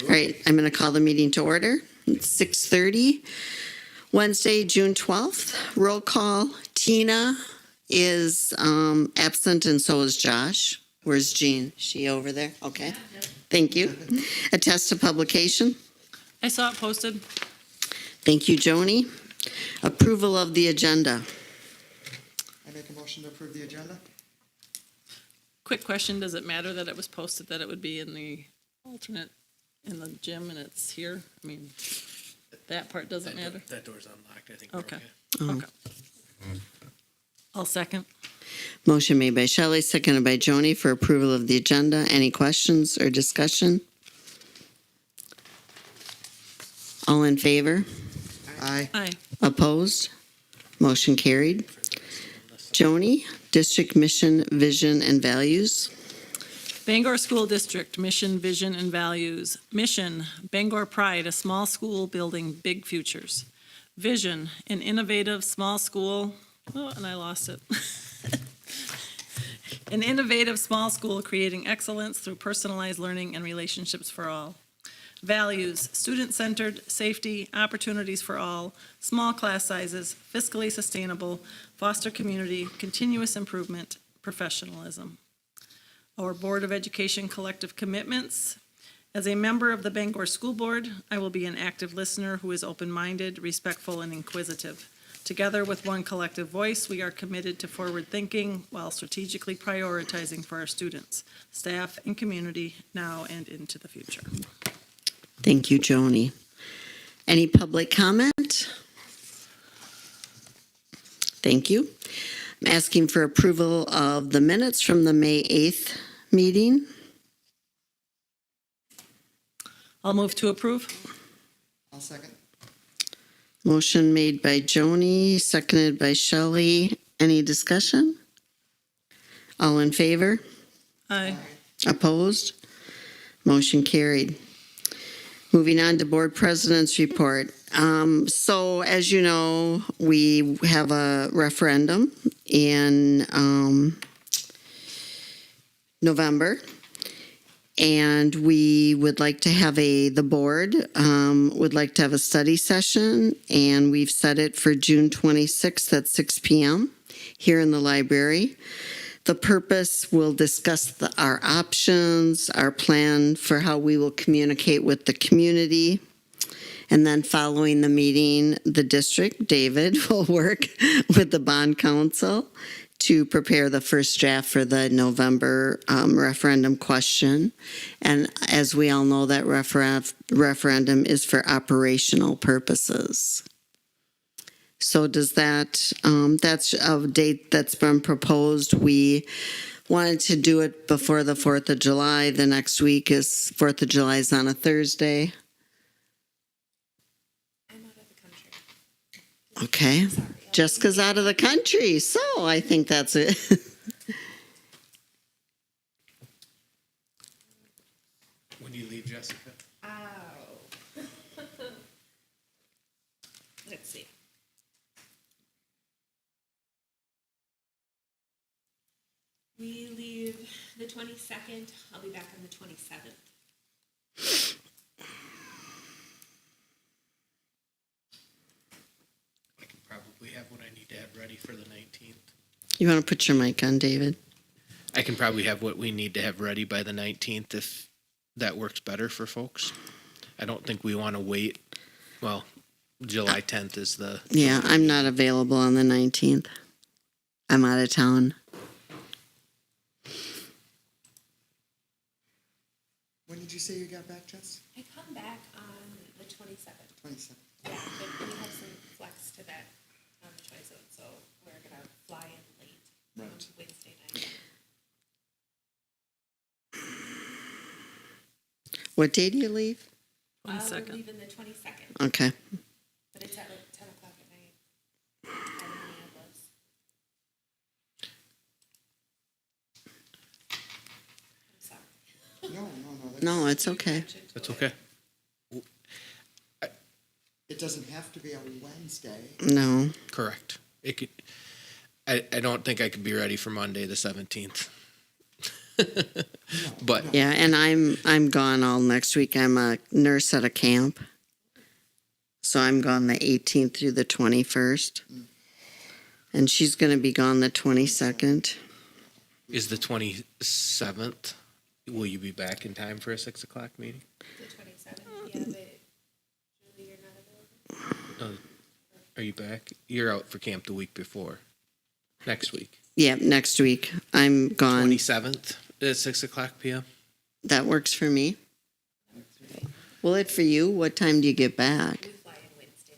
All right, I'm going to call the meeting to order. It's 6:30, Wednesday, June 12th. Roll call. Tina is absent and so is Josh. Where's Jean? Is she over there? Okay. Thank you. Attest to publication. I saw it posted. Thank you, Joni. Approval of the agenda. I make a motion to approve the agenda. Quick question, does it matter that it was posted that it would be in the alternate in the gym and it's here? I mean, that part doesn't matter? That door's unlocked, I think. We're Okay. okay. Okay. I'll second. Motion made by Shelley, seconded by Joni for approval of the agenda. Any questions or discussion? All in favor? Aye. Aye. Opposed? Motion carried. Joni, District Mission, Vision, and Values. Bangor School District, mission, vision, and values. Mission, Bangor Pride, a small school building big futures. Vision, an innovative small school, and I lost it. An innovative small school creating excellence through personalized learning and relationships for all. Values, student-centered, safety, opportunities for all, small class sizes, fiscally sustainable, foster community, continuous improvement, professionalism. Our Board of Education collective commitments. As a member of the Bangor School Board, I will be an active listener who is open-minded, respectful, and inquisitive. Together with one collective voice, we are committed to forward thinking while strategically prioritizing for our students, staff, and community now and into the future. Thank you, Joni. Any public comment? Thank you. I'm asking for approval of the minutes from the May 8th meeting. I'll move to approve. I'll second. Motion made by Joni, seconded by Shelley. Any discussion? All in favor? Aye. Opposed? Motion carried. Moving on to Board President's report. So as you know, we have a referendum in November. And we would like to have the board would like to have a study session, and we've set it for June 26th at 6 p.m. here in the library. The purpose, we'll discuss our options, our plan for how we will communicate with the community. And then following the meeting, the district, David, will work with the bond council to prepare the first draft for the November referendum question. And as we all know, that referendum is for operational purposes. So does that, that's a date that's been proposed. We wanted to do it before the 4th of July. The next week is 4th of July is on a Thursday. I'm out of the country. Okay. Jessica's out of the country, so I think that's it. When do you leave, Jessica? Oh. Let's see. We leave the 22nd. I'll be back on the 27th. I can probably have what I need to have ready for the 19th. You want to put your mic on, David? I can probably have what we need to have ready by the 19th if that works better for folks. I don't think we want to wait. Well, July 10th is the... Yeah, I'm not available on the 19th. I'm out of town. When did you say you got back, Jess? I come back on the 27th. 27. Yeah, but we have some flex to that on the 27th, so we're gonna fly in late on Right. Wednesday night. What day do you leave? We're 22nd. leaving the 22nd, Okay. but it's at like 10 o'clock at night. I don't know what it was. I'm sorry. No. No, it's okay. That's okay. It doesn't have to be a Wednesday. No. Correct. It could. I don't think I could be ready for Monday the 17th. But Yeah, and I'm gone all next week. I'm a nurse at a camp. So I'm gone the 18th through the 21st. And she's going to be gone the 22nd. is the 27th, will you be back in time for a 6 o'clock meeting? The 27th, yeah, but Julie, you're not available. Are you back? You're out for camp the week before. Next week. Yeah, next week. I'm gone. 27th at 6 o'clock p.m. That works for me. Will it for you? What time do you get back? We fly in Wednesday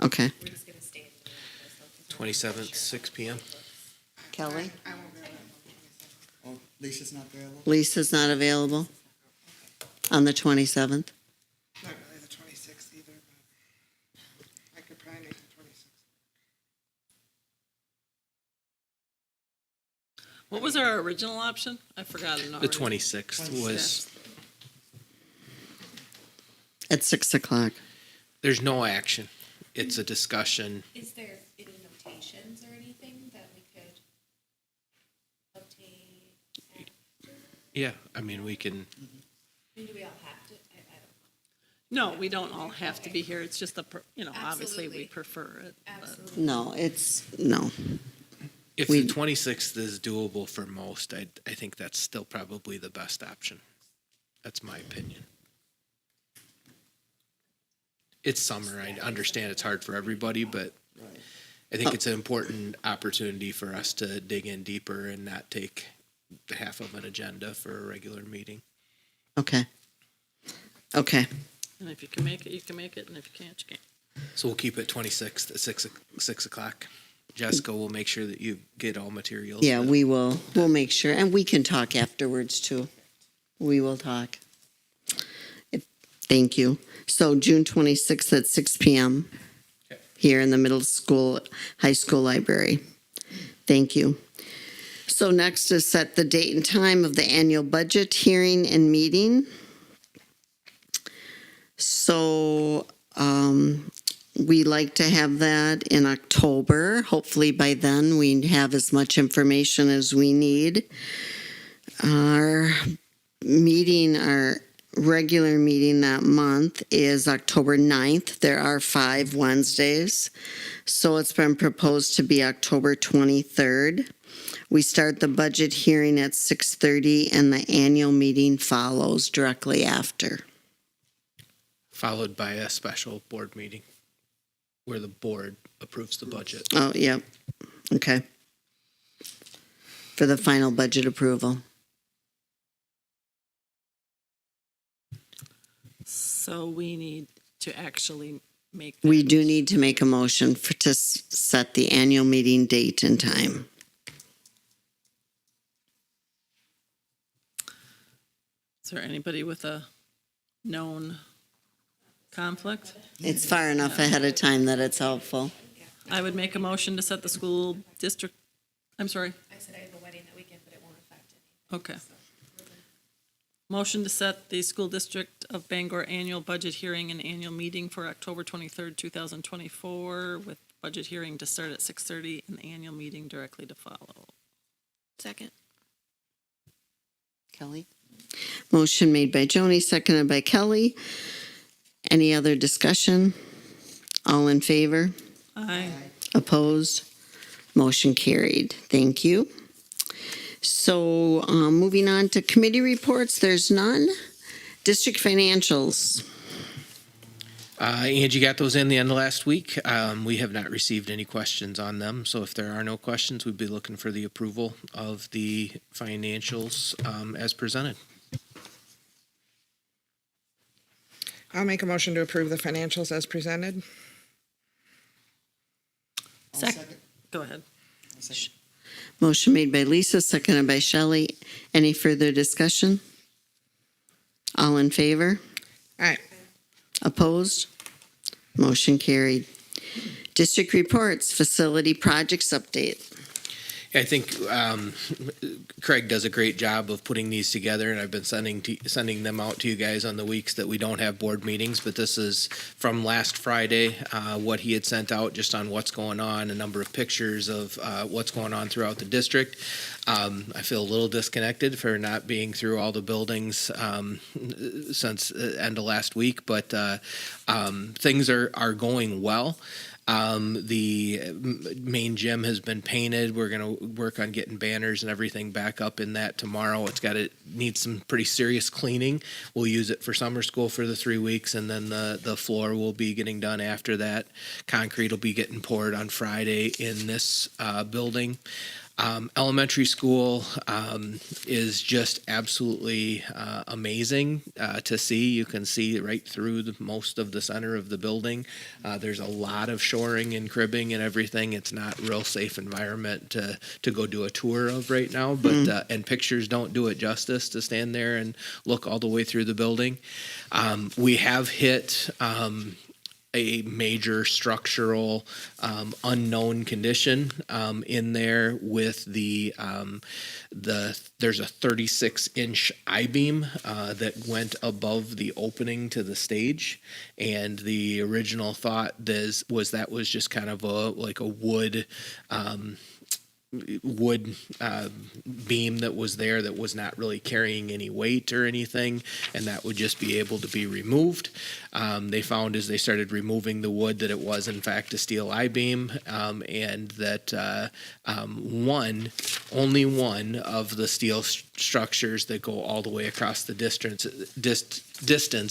night. Okay. We're just gonna stay in Minneapolis. 27th, 6 p.m. Kelly? Oh, Lisa's not available? Lisa's not available on the 27th? Not really the 26th either, but I could probably make the 26th. What was our original option? I forgot it The already. 26th was, At 6 o'clock. there's no action. It's a discussion. Is there any notations or anything that we could obtain? Yeah, I mean, we can, I mean, do we all have to? I don't know. No, we don't all have to be here. It's just obviously we Absolutely. prefer it. but- Absolutely. No. if We- the 26th is doable for most, I think that's still probably the best option. That's my opinion. It's summer. I understand it's hard for everybody, but I think it's an important opportunity for us to dig in deeper and not take the half of an agenda for a regular meeting. Okay. Okay. And if you can make it, you can make it, and if you can't, you can't. So we'll keep it 26th at 6 o'clock. Jessica will make sure that you get all materials. Yeah, we will. We'll make sure. And we can talk afterwards too. We will talk. Thank you. So June 26th at 6 p.m. Okay. here in the high school library. Thank you. So next is set the date and time of the annual budget hearing and meeting. So we like to have that in October. Hopefully by then we have as much information as we need. Our regular meeting that month is October 9th. There are 5 Wednesdays. So it's been proposed to be October 23rd. We start the budget hearing at 6:30 and the annual meeting follows directly after. Followed by a special board meeting where the board approves the budget. Oh, yep. Okay. For the final budget approval. So we need to actually make. We that- do need to make a motion to set the annual meeting date and time. Is there anybody with a known conflict? It's far enough ahead of time that it's helpful. I would make a motion to set the school district, I'm sorry, I said I have a wedding that weekend, but it won't affect anything. okay. Motion to set the school district of Bangor annual budget hearing and annual meeting for October 23rd, 2024, with budget hearing to start at 6:30 and the annual meeting directly to follow. Second. Kelly? Motion made by Joni, seconded by Kelly. Any other discussion? All in favor? Aye. Opposed? Motion carried. Thank you. So moving on to committee reports, there's none. District financials. Angie got those in the end of last week. We have not received any questions on them. So if there are no questions, we'd be looking for the approval of the financials as presented. I'll make a motion to approve the financials as presented. I'll Sec- second. Go ahead. I'll second. Motion made by Lisa, seconded by Shelley. Any further discussion? All in favor? All right, Opposed? Motion carried. District reports, facility projects update. I think Craig does a great job of putting these together, and I've been sending them out to you guys on the weeks that we don't have board meetings. But this is from last Friday, what he had sent out just on what's going on, a number of pictures of what's going on throughout the district. I feel a little disconnected for not being through all the buildings since end of last week, but things are going well. The main gym has been painted. We're going to work on getting banners and everything back up in that tomorrow. Needs some pretty serious cleaning. We'll use it for summer school for the 3 weeks, and then the floor will be getting done after that. Concrete will be getting poured on Friday in this building. Elementary school is just absolutely amazing to see. You can see right through most of the center of the building. There's a lot of shoring and cribbing and everything. It's not a real safe environment to go do a tour of right now, but and pictures don't do it justice to stand there and look all the way through the building. We have hit a major structural unknown condition in there with there's a 36-inch I-beam that went above the opening to the stage, and the original thought was just kind of a wood beam that was there that was not really carrying any weight or anything, and that would just be able to be removed. They found as they started removing the wood that it was in fact a steel I-beam, and that only one of the steel structures that go all the way across the distance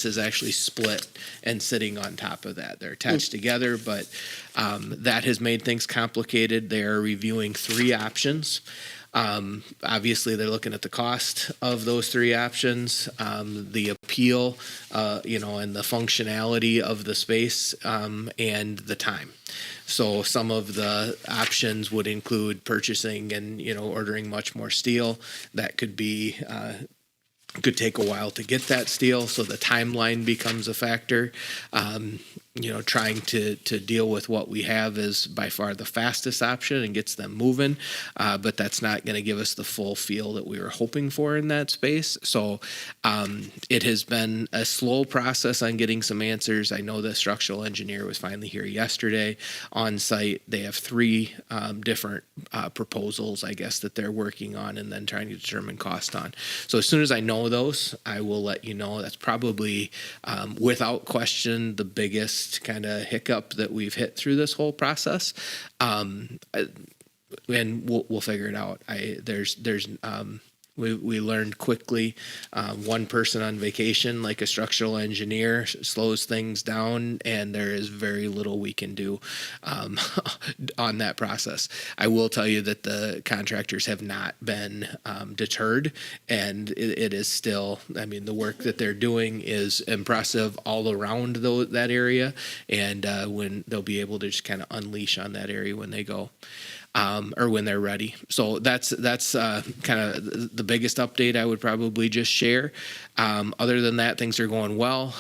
is actually split and sitting on top of that. They're attached together, but that has made things complicated. They are reviewing 3 options. Obviously, they're looking at the cost of those 3 options, the appeal, and the functionality of the space, and the time. So some of the options would include purchasing and, ordering much more steel. That could take a while to get that steel, so the timeline becomes a factor. Trying to deal with what we have is by far the fastest option and gets them moving, but that's not going to give us the full feel that we were hoping for in that space. So it has been a slow process on getting some answers. I know the structural engineer was finally here yesterday on site. They have 3 different proposals, I guess, that they're working on and then trying to determine cost on. So as soon as I know those, I will let you know. That's probably, without question, the biggest kind of hiccup that we've hit through this whole process, and we'll figure it out. We learned quickly, one person on vacation, like a structural engineer, slows things down, and there is very little we can do on that process. I will tell you that the contractors have not been deterred, and it is still, the work that they're doing is impressive all around that area, and when they'll be able to just kind of unleash on that area when they go. Or when they're ready. So that's kind of the biggest update I would probably just share. Other than that, things are going well.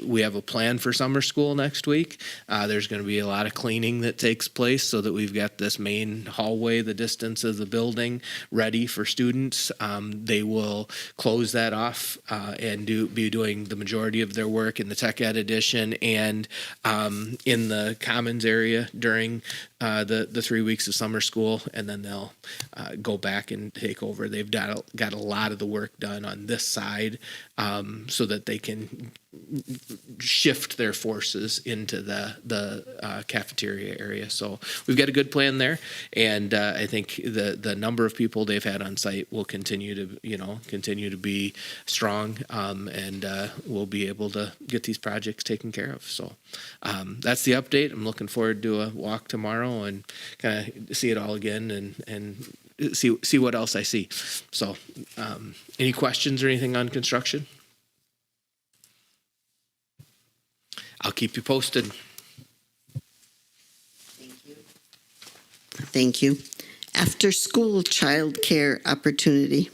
We have a plan for summer school next week. There's going to be a lot of cleaning that takes place so that we've got this main hallway, the distance of the building, ready for students. They will close that off and be doing the majority of their work in the Tech Ed edition and in the Commons area during the 3 weeks of summer school, and then they'll go back and take over. They've got a lot of the work done on this side so that they can shift their forces into the cafeteria area. So we've got a good plan there, and I think the number of people they've had on site will continue to be strong, and we'll be able to get these projects taken care of. So that's the update. I'm looking forward to a walk tomorrow and kind of see it all again and see what else I see. So any questions or anything on construction? I'll keep you posted. Thank you. After school childcare opportunity.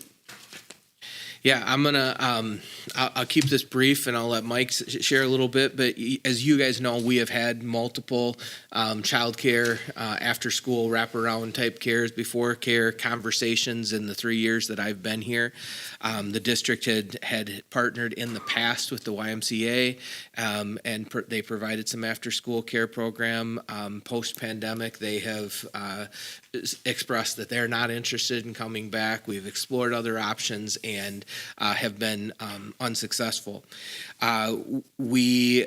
Yeah, I'm gonna. I'll keep this brief, and I'll let Mike share a little bit. But as you guys know, we have had multiple childcare, after-school wraparound type cares, before care conversations in the 3 years that I've been here. The district had partnered in the past with the YMCA, and they provided some after-school care program. Post-pandemic, they have expressed that they're not interested in coming back. We've explored other options and have been unsuccessful. We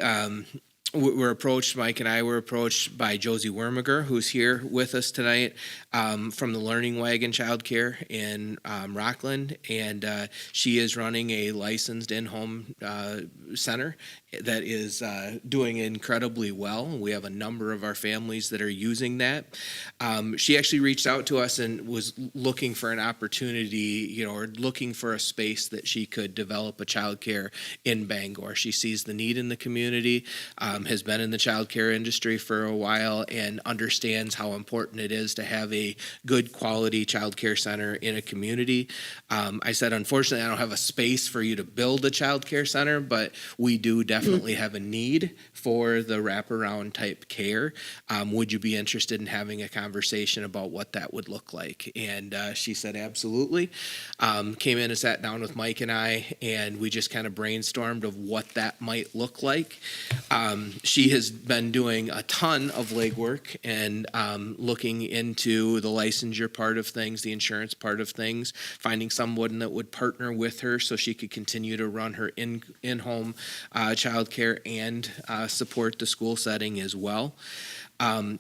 were approached, Mike and I were approached by Josie Wormiger, who's here with us tonight, from the Learning Wagon Childcare in Rockland, and she is running a licensed in-home center that is doing incredibly well. We have a number of our families that are using that. She actually reached out to us and was looking for an opportunity, or looking for a space that she could develop a childcare in Bangor. She sees the need in the community, has been in the childcare industry for a while, and understands how important it is to have a good quality childcare center in a community. I said, unfortunately, I don't have a space for you to build a childcare center, but we do definitely have a need for the wraparound type care. Would you be interested in having a conversation about what that would look like? And she said, absolutely. Came in and sat down with Mike and I, and we just kind of brainstormed of what that might look like. She has been doing a ton of legwork and looking into the licensure part of things, the insurance part of things, finding someone that would partner with her so she could continue to run her in-home childcare and support the school setting as well.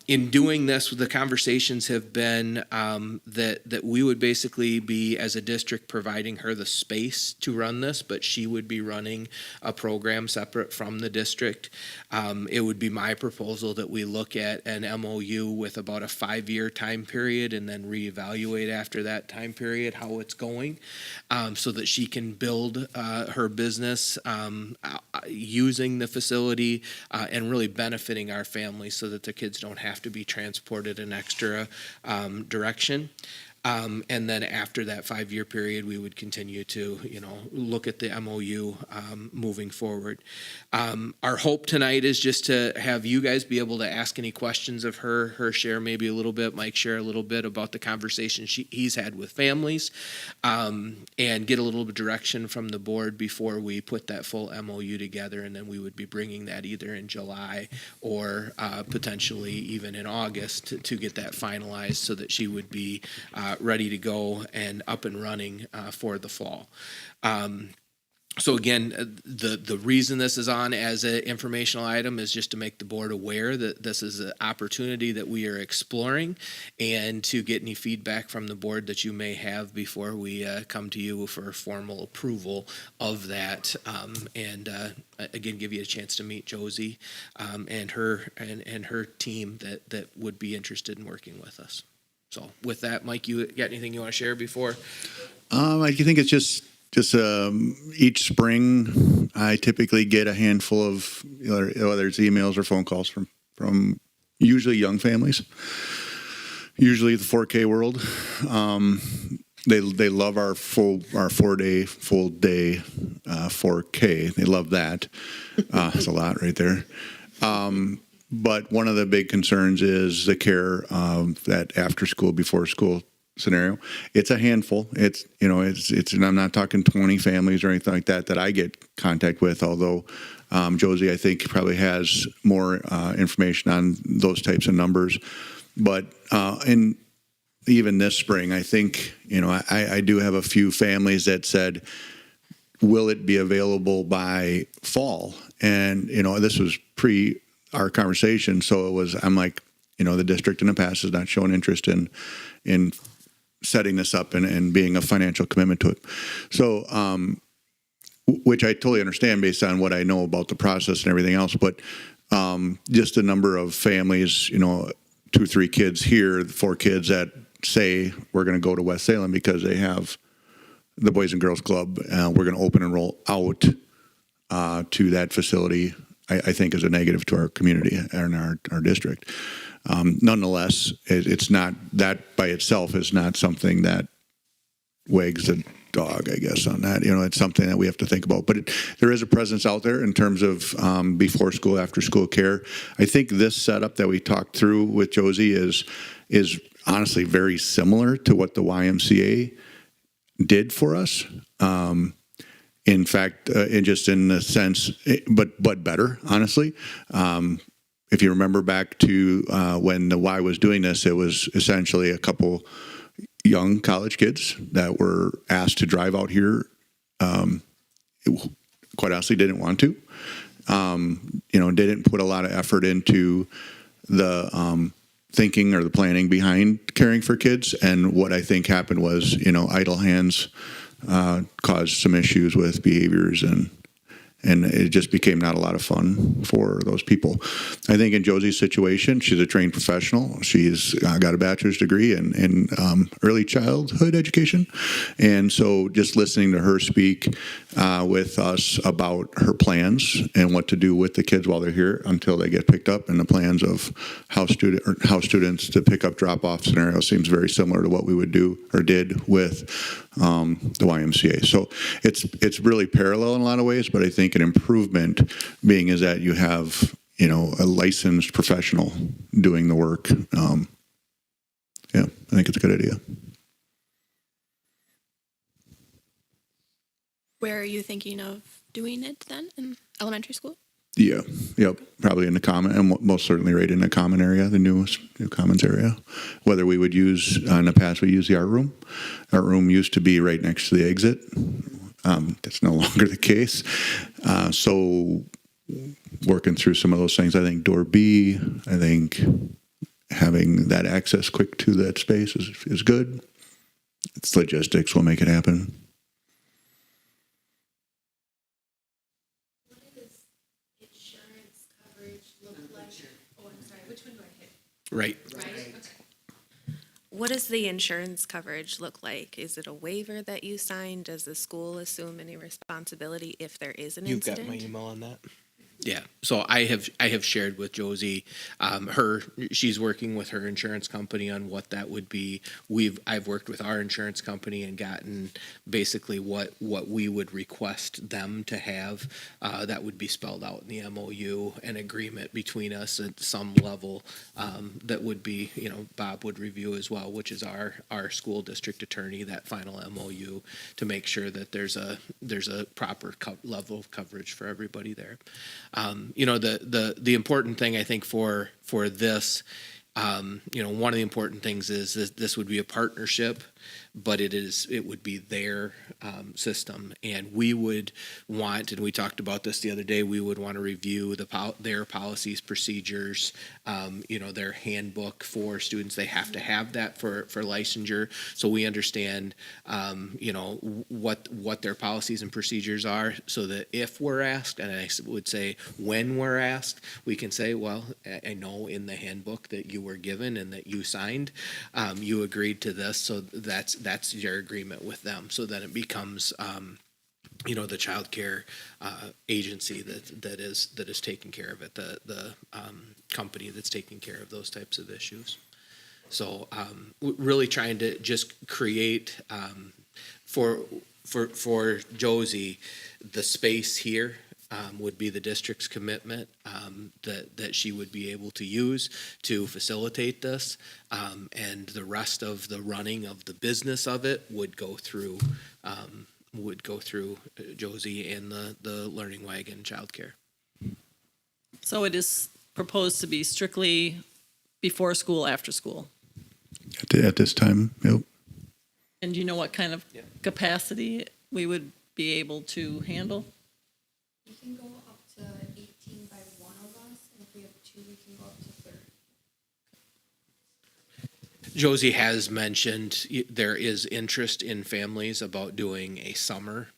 In doing this, the conversations have been that we would basically be, as a district, providing her the space to run this, but she would be running a program separate from the district. It would be my proposal that we look at an MOU with about a 5-year time period and then reevaluate after that time period how it's going, so that she can build her business using the facility and really benefiting our families so that the kids don't have to be transported an extra direction. And then after that 5-year period, we would continue to, look at the MOU moving forward. Our hope tonight is just to have you guys be able to ask any questions of her share maybe a little bit, Mike share a little bit about the conversation he's had with families, and get a little bit of direction from the board before we put that full MOU together. And then we would be bringing that either in July or potentially even in August to get that finalized so that she would be ready to go and up and running for the fall. So again, the reason this is on as an informational item is just to make the board aware that this is an opportunity that we are exploring, and to get any feedback from the board that you may have before we come to you for formal approval of that. And again, give you a chance to meet Josie and her team that would be interested in working with us. So with that, Mike, you got anything you want to share before? I think it's just each spring, I typically get a handful of, whether it's emails or phone calls from usually young families, usually the 4K world. They love our 4-day, full day 4K. They love that. That's a lot right there. But one of the big concerns is the care that after school, before school scenario. It's a handful. It's and I'm not talking 20 families or anything like that I get contact with, although Josie, I think, probably has more information on those types of numbers. But in even this spring, I think, I do have a few families that said, will it be available by fall? And, this was pre our conversation. So I'm like, the district in the past has not shown interest in setting this up and being a financial commitment to it. So, which I totally understand based on what I know about the process and everything else, but just the number of families, 2 or 3 kids here, 4 kids that say we're going to go to West Salem because they have the Boys and Girls Club. We're going to open and roll out to that facility, I think is a negative to our community and our district. Nonetheless, it's not, that by itself is not something that wags the dog, I guess, on that. It's something that we have to think about. But there is a presence out there in terms of before school, after school care. I think this setup that we talked through with Josie is honestly very similar to what the YMCA did for us. In fact, just in the sense, but better, honestly. If you remember back to when the Y was doing this, it was essentially a couple young college kids that were asked to drive out here. Quite honestly, didn't want to. Didn't put a lot of effort into the thinking or the planning behind caring for kids. And what I think happened was, idle hands caused some issues with behaviors, and it just became not a lot of fun for those people. I think in Josie's situation, she's a trained professional. She's got a bachelor's degree in early childhood education. And so just listening to her speak with us about her plans and what to do with the kids while they're here until they get picked up, and the plans of how students to pick up drop-off scenario seems very similar to what we would do or did with the YMCA. So it's really parallel in a lot of ways, but I think an improvement being is that you have a licensed professional doing the work. I think it's a good idea. Where are you thinking of doing it then? In elementary school? Yeah, yep, probably in the common, and most certainly right in the common area, the new commons area. Whether we would use, in the past, we used the art room. Art room used to be right next to the exit. That's no longer the case. So working through some of those things, I think door B, I think having that access quick to that space is good. It's logistics will make it happen. Right. What does the insurance coverage look like? Is it a waiver that you sign? Does the school assume any responsibility if there is an You've incident? got my email on that? Yeah. So I have shared with Josie, she's working with her insurance company on what that would be. I've worked with our insurance company and gotten basically what we would request them to have. That would be spelled out in the MOU, an agreement between us at some level that would be, Bob would review as well, which is our school district attorney, that final MOU, to make sure that there's a proper level of coverage for everybody there. The important thing I think for this, one of the important things is that this would be a partnership, but it would be their system, and we would want, and we talked about this the other day, we would want to review their policies, procedures, their handbook for students. They have to have that for licensure, so we understand, what their policies and procedures are, so that if we're asked, and I would say when we're asked, we can say, well, I know in the handbook that you were given and that you signed, you agreed to this, so that's your agreement with them. So then it becomes, the child care agency that is taking care of it, the company that's taking care of those types of issues. So really trying to just create for Josie, the space here would be the district's commitment that she would be able to use to facilitate this, and the rest of the running of the business of it would go through Josie and the Learning Wagon childcare. So it is proposed to be strictly before school, after school. At this time, yep. And do you know what kind of capacity we would be able to handle? We can go up to 18 by one of us, and if we have two, we can go up to 30. Josie has mentioned there is interest in families about doing a summer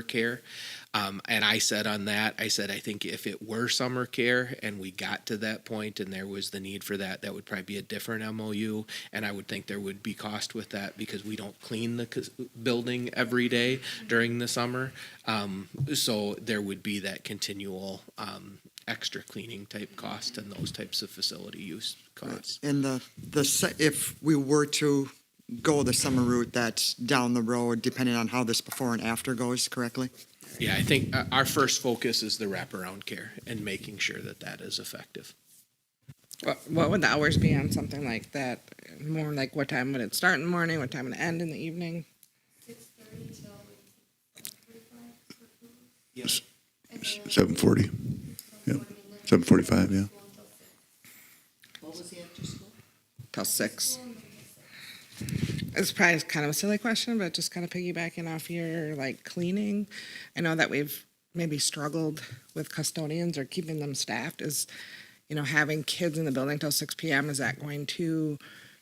care. And I said on that, I think if it were summer care and we got to that point and there was the need for that, that would probably be a different MOU. And I would think there would be cost with that because we don't clean the building every day during the summer. So there would be that continual extra cleaning type cost and those types of facility use costs. And if we were to go the summer route that's down the road, depending on how this before and after goes correctly? Yeah, I think our first focus is the wraparound care and making sure that that is effective. What would the hours be on something like that? More like what time would it start in the morning, what time would it end in the evening? 6:30 till 7:45. Yes. And then 7:40. Yep. 7:45, yeah. What was the after school? Till 6. It's probably kind of a silly question, but just kind of piggybacking off your like cleaning. I know that we've maybe struggled with custodians or keeping them staffed. Is, having kids in the building till 6 p.m., is that going to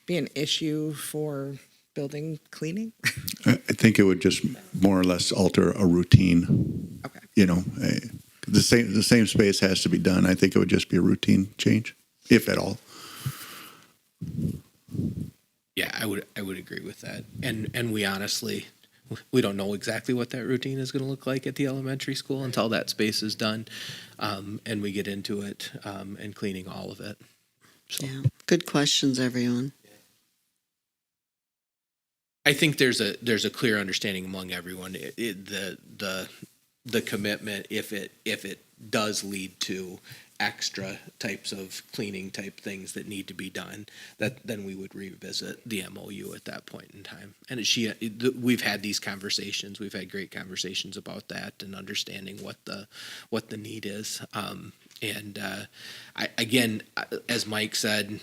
be an issue for building cleaning? I think it would just more or less alter a routine. Okay. The same space has to be done. I think it would just be a routine change, if at all. Yeah, I would agree with that. And we honestly, we don't know exactly what that routine is going to look like at the elementary school until that space is done, and we get into it and cleaning all of it. So. Yeah, good questions, everyone. I think there's a clear understanding among everyone. The commitment, if it does lead to extra types of cleaning type things that need to be done, then we would revisit the MOU at that point in time. And we've had these conversations. We've had great conversations about that and understanding what the need is. Again, as Mike said,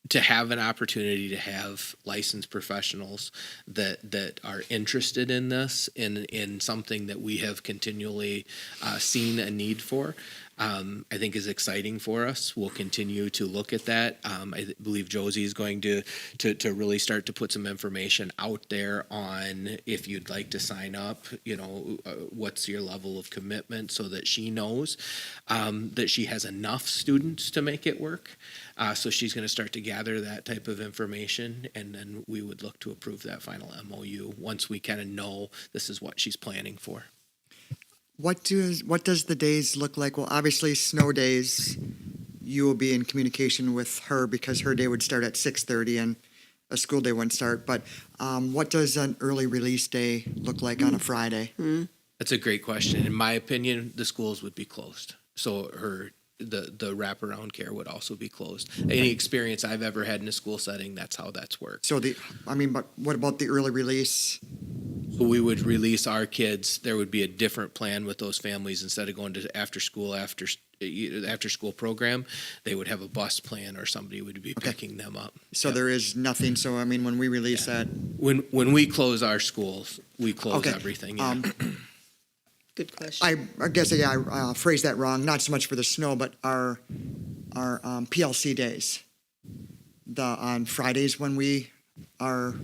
to have an opportunity to have licensed professionals that are interested in this, in something that we have continually seen a need for, I think is exciting for us. We'll continue to look at that. I believe Josie is going to really start to put some information out there on if you'd like to sign up, what's your level of commitment, so that she knows that she has enough students to make it work. So she's going to start to gather that type of information, and then we would look to approve that final MOU once we kind of know this is what she's planning for. What does the days look like? Well, obviously, snow days, you will be in communication with her because her day would start at 6:30 and a school day wouldn't start. But what does an early release day look like on a Friday? That's a great question. In my opinion, the schools would be closed. So the wraparound care would also be closed. Any experience I've ever had in a school setting, that's how that's worked. So but what about the early release? So we would release our kids. There would be a different plan with those families. Instead of going to after school program, they would have a bus plan, or somebody would be picking them up. So there is nothing. So when we release that, When we close our schools, we close everything. Yeah. Good question. I guess I phrased that wrong. Not so much for the snow, but our PLC days. On Fridays when we are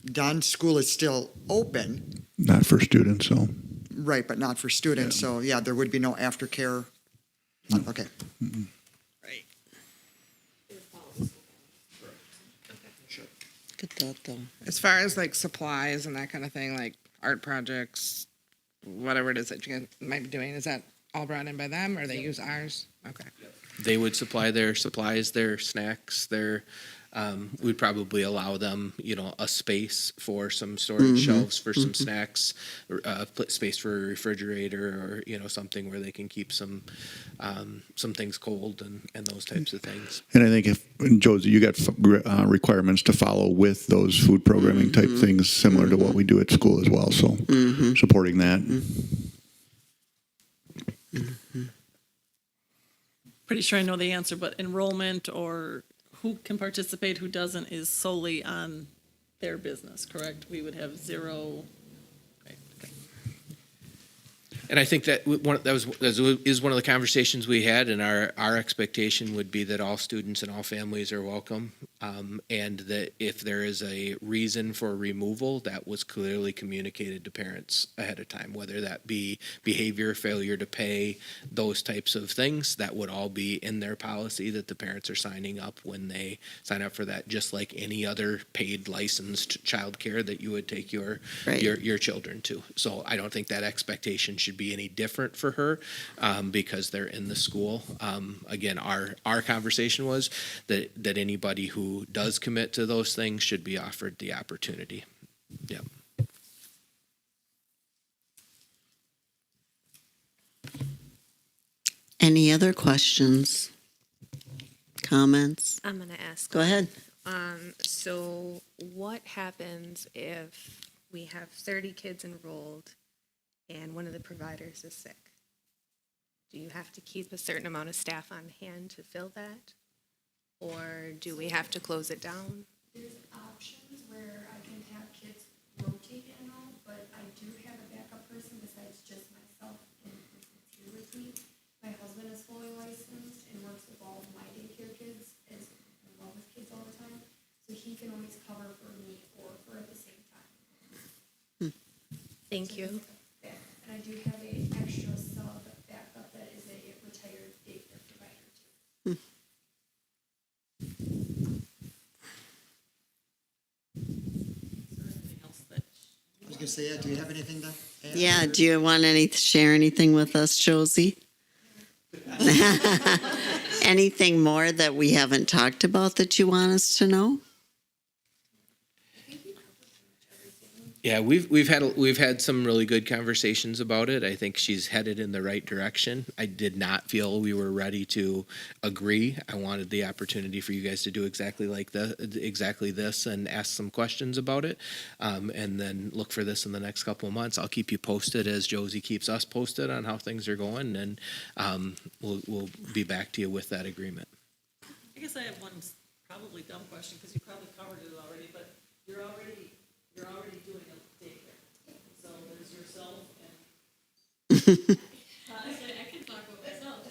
done, school is still open. Not for students, so. Right, but not for students. So there would be no aftercare. Okay. Right. Good thought, though. As far as like supplies and that kind of thing, like art projects, whatever it is that you guys might be doing, is that all brought in by them, or they use ours? Okay. They would supply their supplies, their snacks, we'd probably allow them, a space for some storage shelves for some snacks, space for a refrigerator, or, something where they can keep some things cold and those types of things. And I think Josie, you got requirements to follow with those food programming type things, similar to what we do at school as well. So supporting that. Pretty sure I know the answer, but enrollment or who can participate, who doesn't, is solely on their business, correct? We would have zero. Right, okay. And I think that is one of the conversations we had, and our expectation would be that all students and all families are welcome, and that if there is a reason for removal, that was clearly communicated to parents ahead of time, whether that be behavior, failure to pay, those types of things. That would all be in their policy that the parents are signing up when they sign up for that, just like any other paid licensed childcare that you would take your children to. So I don't think that expectation should be any different for her because they're in the school. Again, our conversation was that anybody who does commit to those things should be offered the opportunity. Yep. Any other questions? Comments? I'm gonna ask. Go ahead. So what happens if we have 30 kids enrolled and one of the providers is sick? Do you have to keep a certain amount of staff on hand to fill that? Or do we have to close it down? There's options where I can have kids rotate in and out, but I do have a backup person besides just myself and the person that's here with me. My husband is fully licensed and works with all of my daycare kids, is in love with kids all the time, so he can always cover for me or for at the same time. Thank you. And I do have a extra sub backup that is a retired daycare provider too. Anything else that I was gonna say, do you have anything to add? Yeah, do you want share anything with us, Josie? Anything more that we haven't talked about that you want us to know? Yeah, we've had some really good conversations about it. I think she's headed in the right direction. I did not feel we were ready to agree. I wanted the opportunity for you guys to do exactly this and ask some questions about it, and then look for this in the next couple of months. I'll keep you posted as Josie keeps us posted on how things are going, and we'll be back to you with that agreement. I guess I have one probably dumb question, because you probably covered it already, but you're already doing a daycare. So there's yourself and. I can talk about myself. So,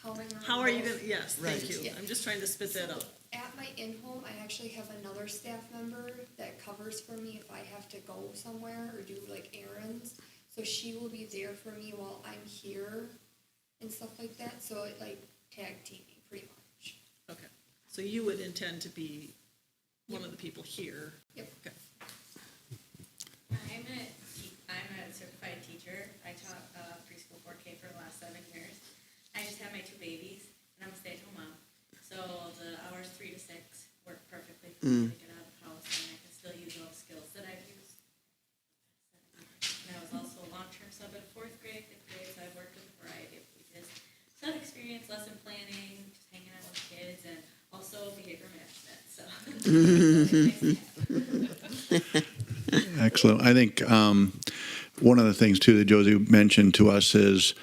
I mean, how are you gonna, yes, thank Right. you. I'm just trying to spit that out. At my in-home, I actually have another staff member that covers for me if I have to go somewhere or do like errands. So she will be there for me while I'm here and stuff like that. So it like tag teaming pretty much. Okay. So you would intend to be one of the people here? Yep. Okay. I'm a certified teacher. I taught preschool 4K for the last 7 years. I just have my 2 babies, and I'm a stay-at-home mom. So the hours 3 to 6 work perfectly for me to get out of the house, and I can still use all the skills that I've used. And I was also a long-term sub at 4th grade, 5th grade, so I've worked with a variety of ages. So I've experienced lesson planning, just hanging out with kids, and also behavior management. So Excellent. I think one of the things too that Josie mentioned to us is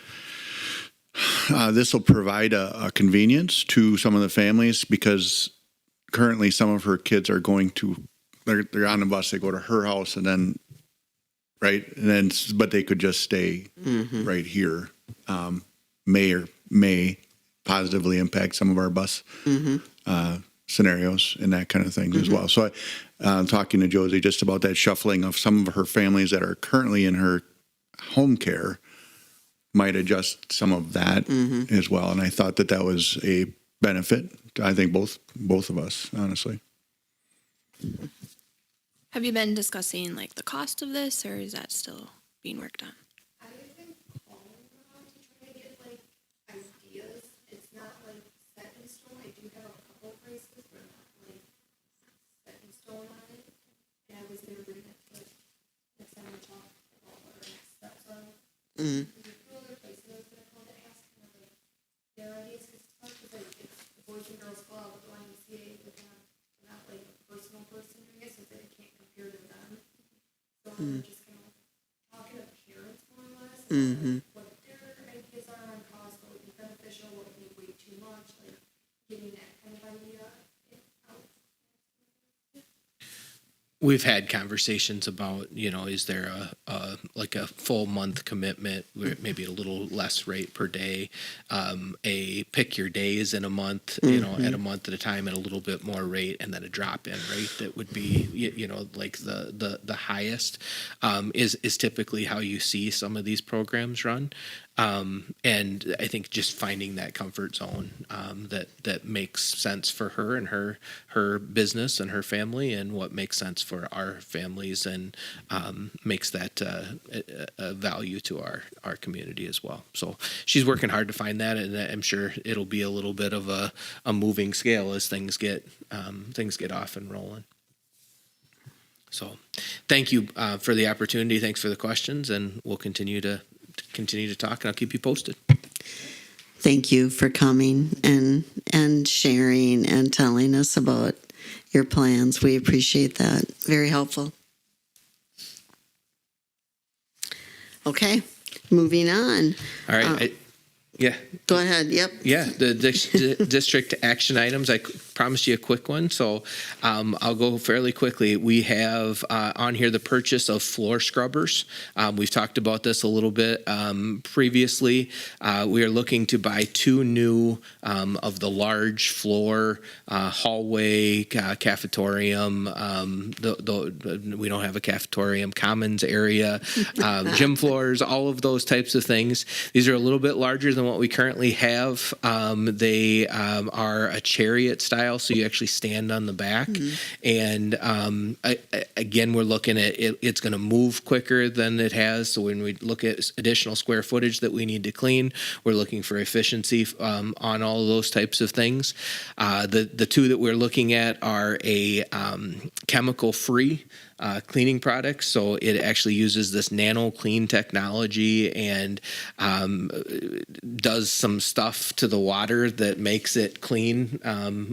this will provide a convenience to some of the families, because currently some of her kids are they're on the bus, they go to her house and then, right, and then but they could just stay right here. May positively impact some of our bus scenarios and that kind of thing as well. So talking to Josie just about that shuffling of some of her families that are currently in her home care might adjust some of that as well. And I thought that was a benefit to, I think, both of us, honestly. Have you been discussing like the cost of this, or is that still being worked on? I have been calling around to try to get like ideas. It's not like set in stone. I do have a couple of prices, but not like set in stone on it. And I was gonna bring that to like next time we talk about what our next steps are. There's a few other places I was gonna call to ask kind of like their ideas, because it's tough because like it's the Boys and Girls Club, the YMCA, but they're not like a personal person doing it, so that I can't compare to them. So I'm just kind of talking to parents more or less, about, like, what their ideas are on cost, what would be beneficial, what would be way too much, like getting that kind of idea out. We've had conversations about, is there a like a full month commitment, where maybe a little less rate per day, a pick your days in a month, at a month at a time at a little bit more rate, and then a drop in rate that would be, like the highest, is typically how you see some of these programs run. And I think just finding that comfort zone that makes sense for her and her business and her family, and what makes sense for our families, and makes that a value to our community as well. So she's working hard to find that, and I'm sure it'll be a little bit of a moving scale as things get off and rolling. So thank you for the opportunity. Thanks for the questions, and we'll continue to talk, and I'll keep you posted. Thank you for coming and sharing and telling us about your plans. We appreciate that. Very helpful. Okay, moving on. All right. Yeah. Go ahead. Yep. Yeah, the district action items, I promised you a quick one, so I'll go fairly quickly. We have on here the purchase of floor scrubbers. We've talked about this a little bit previously. We are looking to buy 2 new of the large floor hallway cafetorium. We don't have a cafetorium, commons area, gym floors, all of those types of things. These are a little bit larger than what we currently have. They are a chariot style, so you actually stand on the back. And again, we're looking at it, it's going to move quicker than it has. So when we look at additional square footage that we need to clean, we're looking for efficiency on all of those types of things. The 2 that we're looking at are a chemical-free cleaning products. So it actually uses this nano clean technology and does some stuff to the water that makes it clean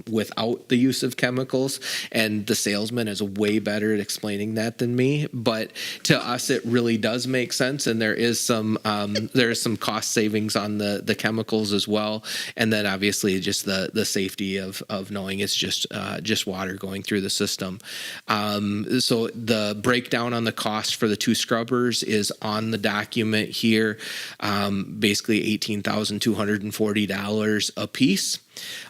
without the use of chemicals. And the salesman is way better at explaining that than me. But to us, it really does make sense. And there is some cost savings on the chemicals as well. And then obviously just the safety of knowing it's just water going through the system. So the breakdown on the cost for the 2 scrubbers is on the document here, basically $18,240 a piece.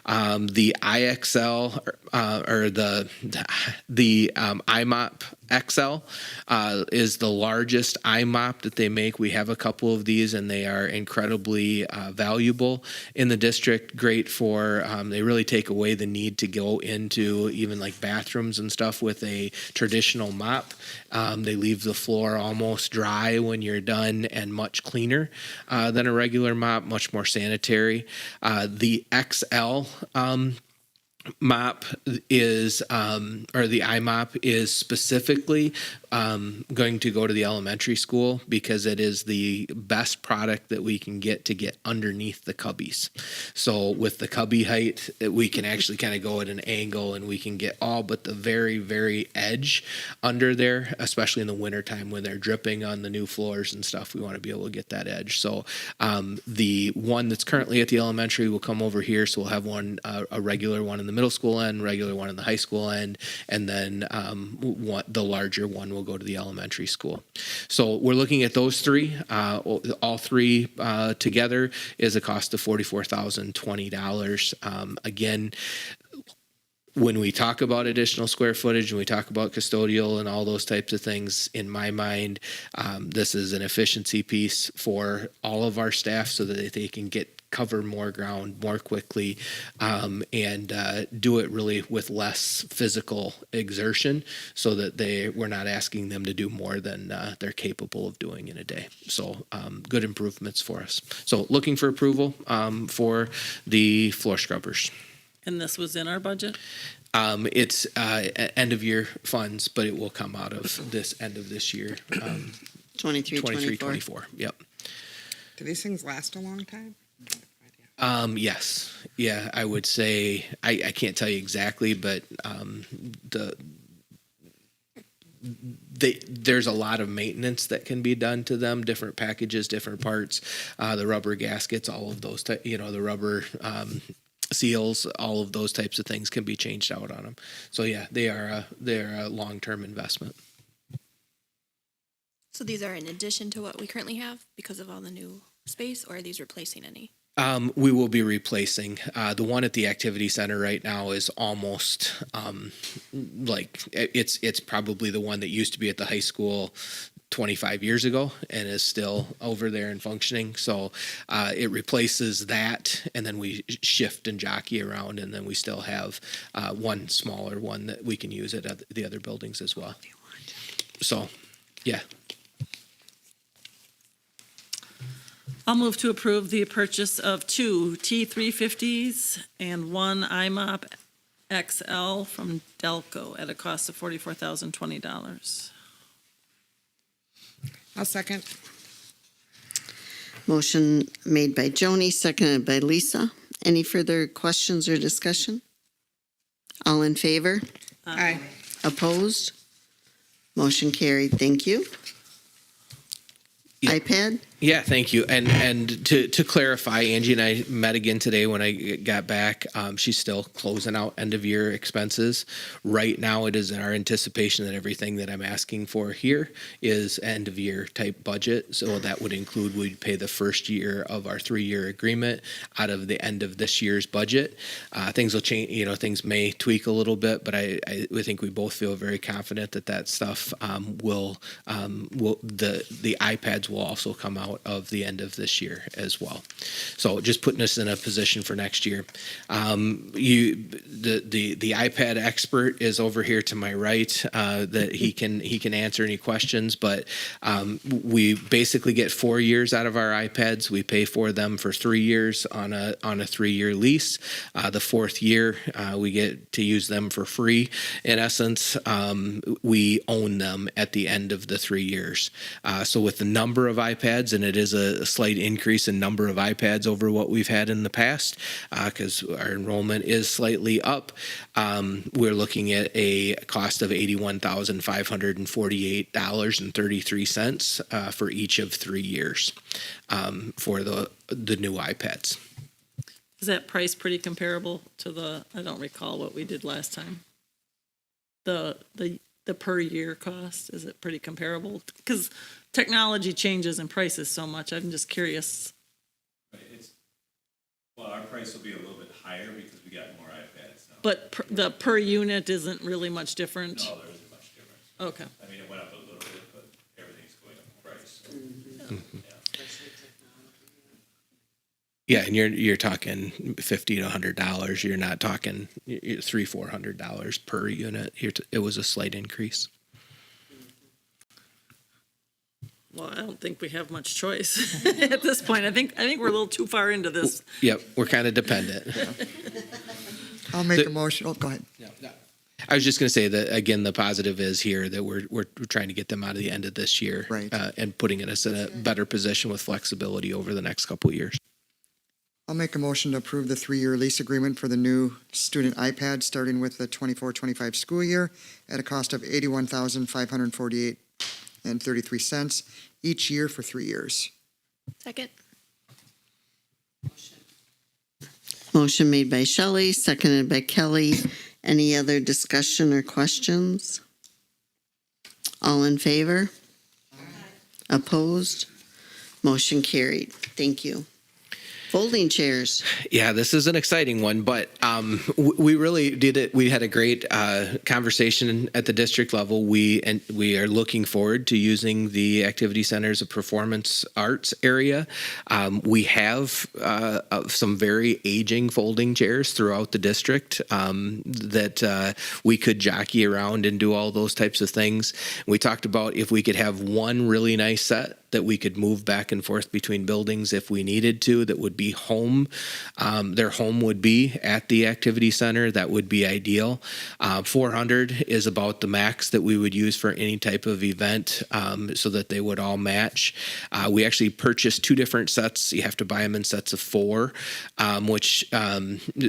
The IXL or the iMop XL is the largest iMop that they make. We have a couple of these, and they are incredibly valuable in the district. Great for they really take away the need to go into even like bathrooms and stuff with a traditional mop. They leave the floor almost dry when you're done, and much cleaner than a regular mop, much more sanitary. The XL mop is, or the iMop is specifically going to go to the elementary school because it is the best product that we can get to get underneath the cubbies. So with the cubby height, we can actually kind of go at an angle, and we can get all but the very, very edge under there, especially in the wintertime when they're dripping on the new floors and stuff. We want to be able to get that edge. So the one that's currently at the elementary will come over here. So we'll have one, a regular one in the middle school end, regular one in the high school end, and then the larger one will go to the elementary school. So we're looking at those 3. All 3 together is a cost of $44,020. Again, when we talk about additional square footage and we talk about custodial and all those types of things, in my mind, this is an efficiency piece for all of our staff so that they can cover more ground more quickly, and do it really with less physical exertion, so that we're not asking them to do more than they're capable of doing in a day. So good improvements for us. So looking for approval for the floor scrubbers. And this was in our budget? It's end of year funds, but it will come out of this end of this year. 23, 24. Yep. Do these things last a long time? Yes. Yeah, I would say, I can't tell you exactly, but there's a lot of maintenance that can be done to them, different packages, different parts, the rubber gaskets, all of those, the rubber seals, all of those types of things can be changed out on them. So yeah, they're a long-term investment. So these are in addition to what we currently have because of all the new space, or are these replacing any? We will be replacing the one at the activity center right now is almost like it's probably the one that used to be at the high school 25 years ago and is still over there and functioning. So it replaces that, and then we shift and jockey around, and then we still have one smaller one that we can use at the other buildings as well. So, yeah. I'll move to approve the purchase of 2 T350s and 1 IMOP XL from Delco at a cost of $44,020. I'll second. Motion made by Joni, seconded by Lisa. Any further questions or discussion? All in favor? Aye. Opposed? Motion carried. Thank you. Yeah. iPad? Yeah, thank you. And to clarify, Angie and I met again today when I got back. She's still closing out end of year expenses. Right now, it is in our anticipation that everything that I'm asking for here is end of year type budget. So that would include we'd pay the first year of our 3-year agreement out of the end of this year's budget. Things will change. Things may tweak a little bit, but I think we both feel very confident that stuff will the iPads will also come out of the end of this year as well. So just putting us in a position for next year. The iPad expert is over here to my right, that he can answer any questions, but we basically get 4 years out of our iPads. We pay for them for 3 years on a 3-year lease. The 4th year, we get to use them for free. In essence, we own them at the end of the 3 years. So with the number of iPads, and it is a slight increase in number of iPads over what we've had in the past, because our enrollment is slightly up, we're looking at a cost of $81,548.33 for each of 3 years for the new iPads. Is that price pretty comparable to I don't recall what we did last time? The per year cost, is it pretty comparable? Because technology changes and prices so much. I'm just curious. Well, our price will be a little bit higher because we got more iPads now. But the per unit isn't really much different? No, there isn't much difference. Okay. I mean, it went up a little bit, but everything's going up in price. So, Yeah, and you're talking $50 to $100. You're not talking $300-400 per unit. It was a slight increase. Well, I don't think we have much choice at this point. I think we're a little too far into this. Yep, we're kind of dependent. I'll make a motion. Oh, go ahead. I was just going to say that again. The positive is here that we're trying to get them out of the end of this year, Right. And putting us in a better position with flexibility over the next couple of years. I'll make a motion to approve the 3-year lease agreement for the new student iPad, starting with the 24-25 school year at a cost of $81,548.33 each year for 3 years. Second. Motion made by Shelley, seconded by Kelly. Any other discussion or questions? All in favor? Opposed? Motion carried. Thank you. Folding chairs. Yeah, this is an exciting one, but we really did it. We had a great conversation at the district level. We are looking forward to using the activity center as a performance arts area. We have some very aging folding chairs throughout the district that we could jockey around and do all those types of things. We talked about if we could have one really nice set that we could move back and forth between buildings if we needed to, that would be home. Their home would be at the activity center. That would be ideal. 400 is about the max that we would use for any type of event, so that they would all match. We actually purchased 2 different sets. You have to buy them in sets of 4,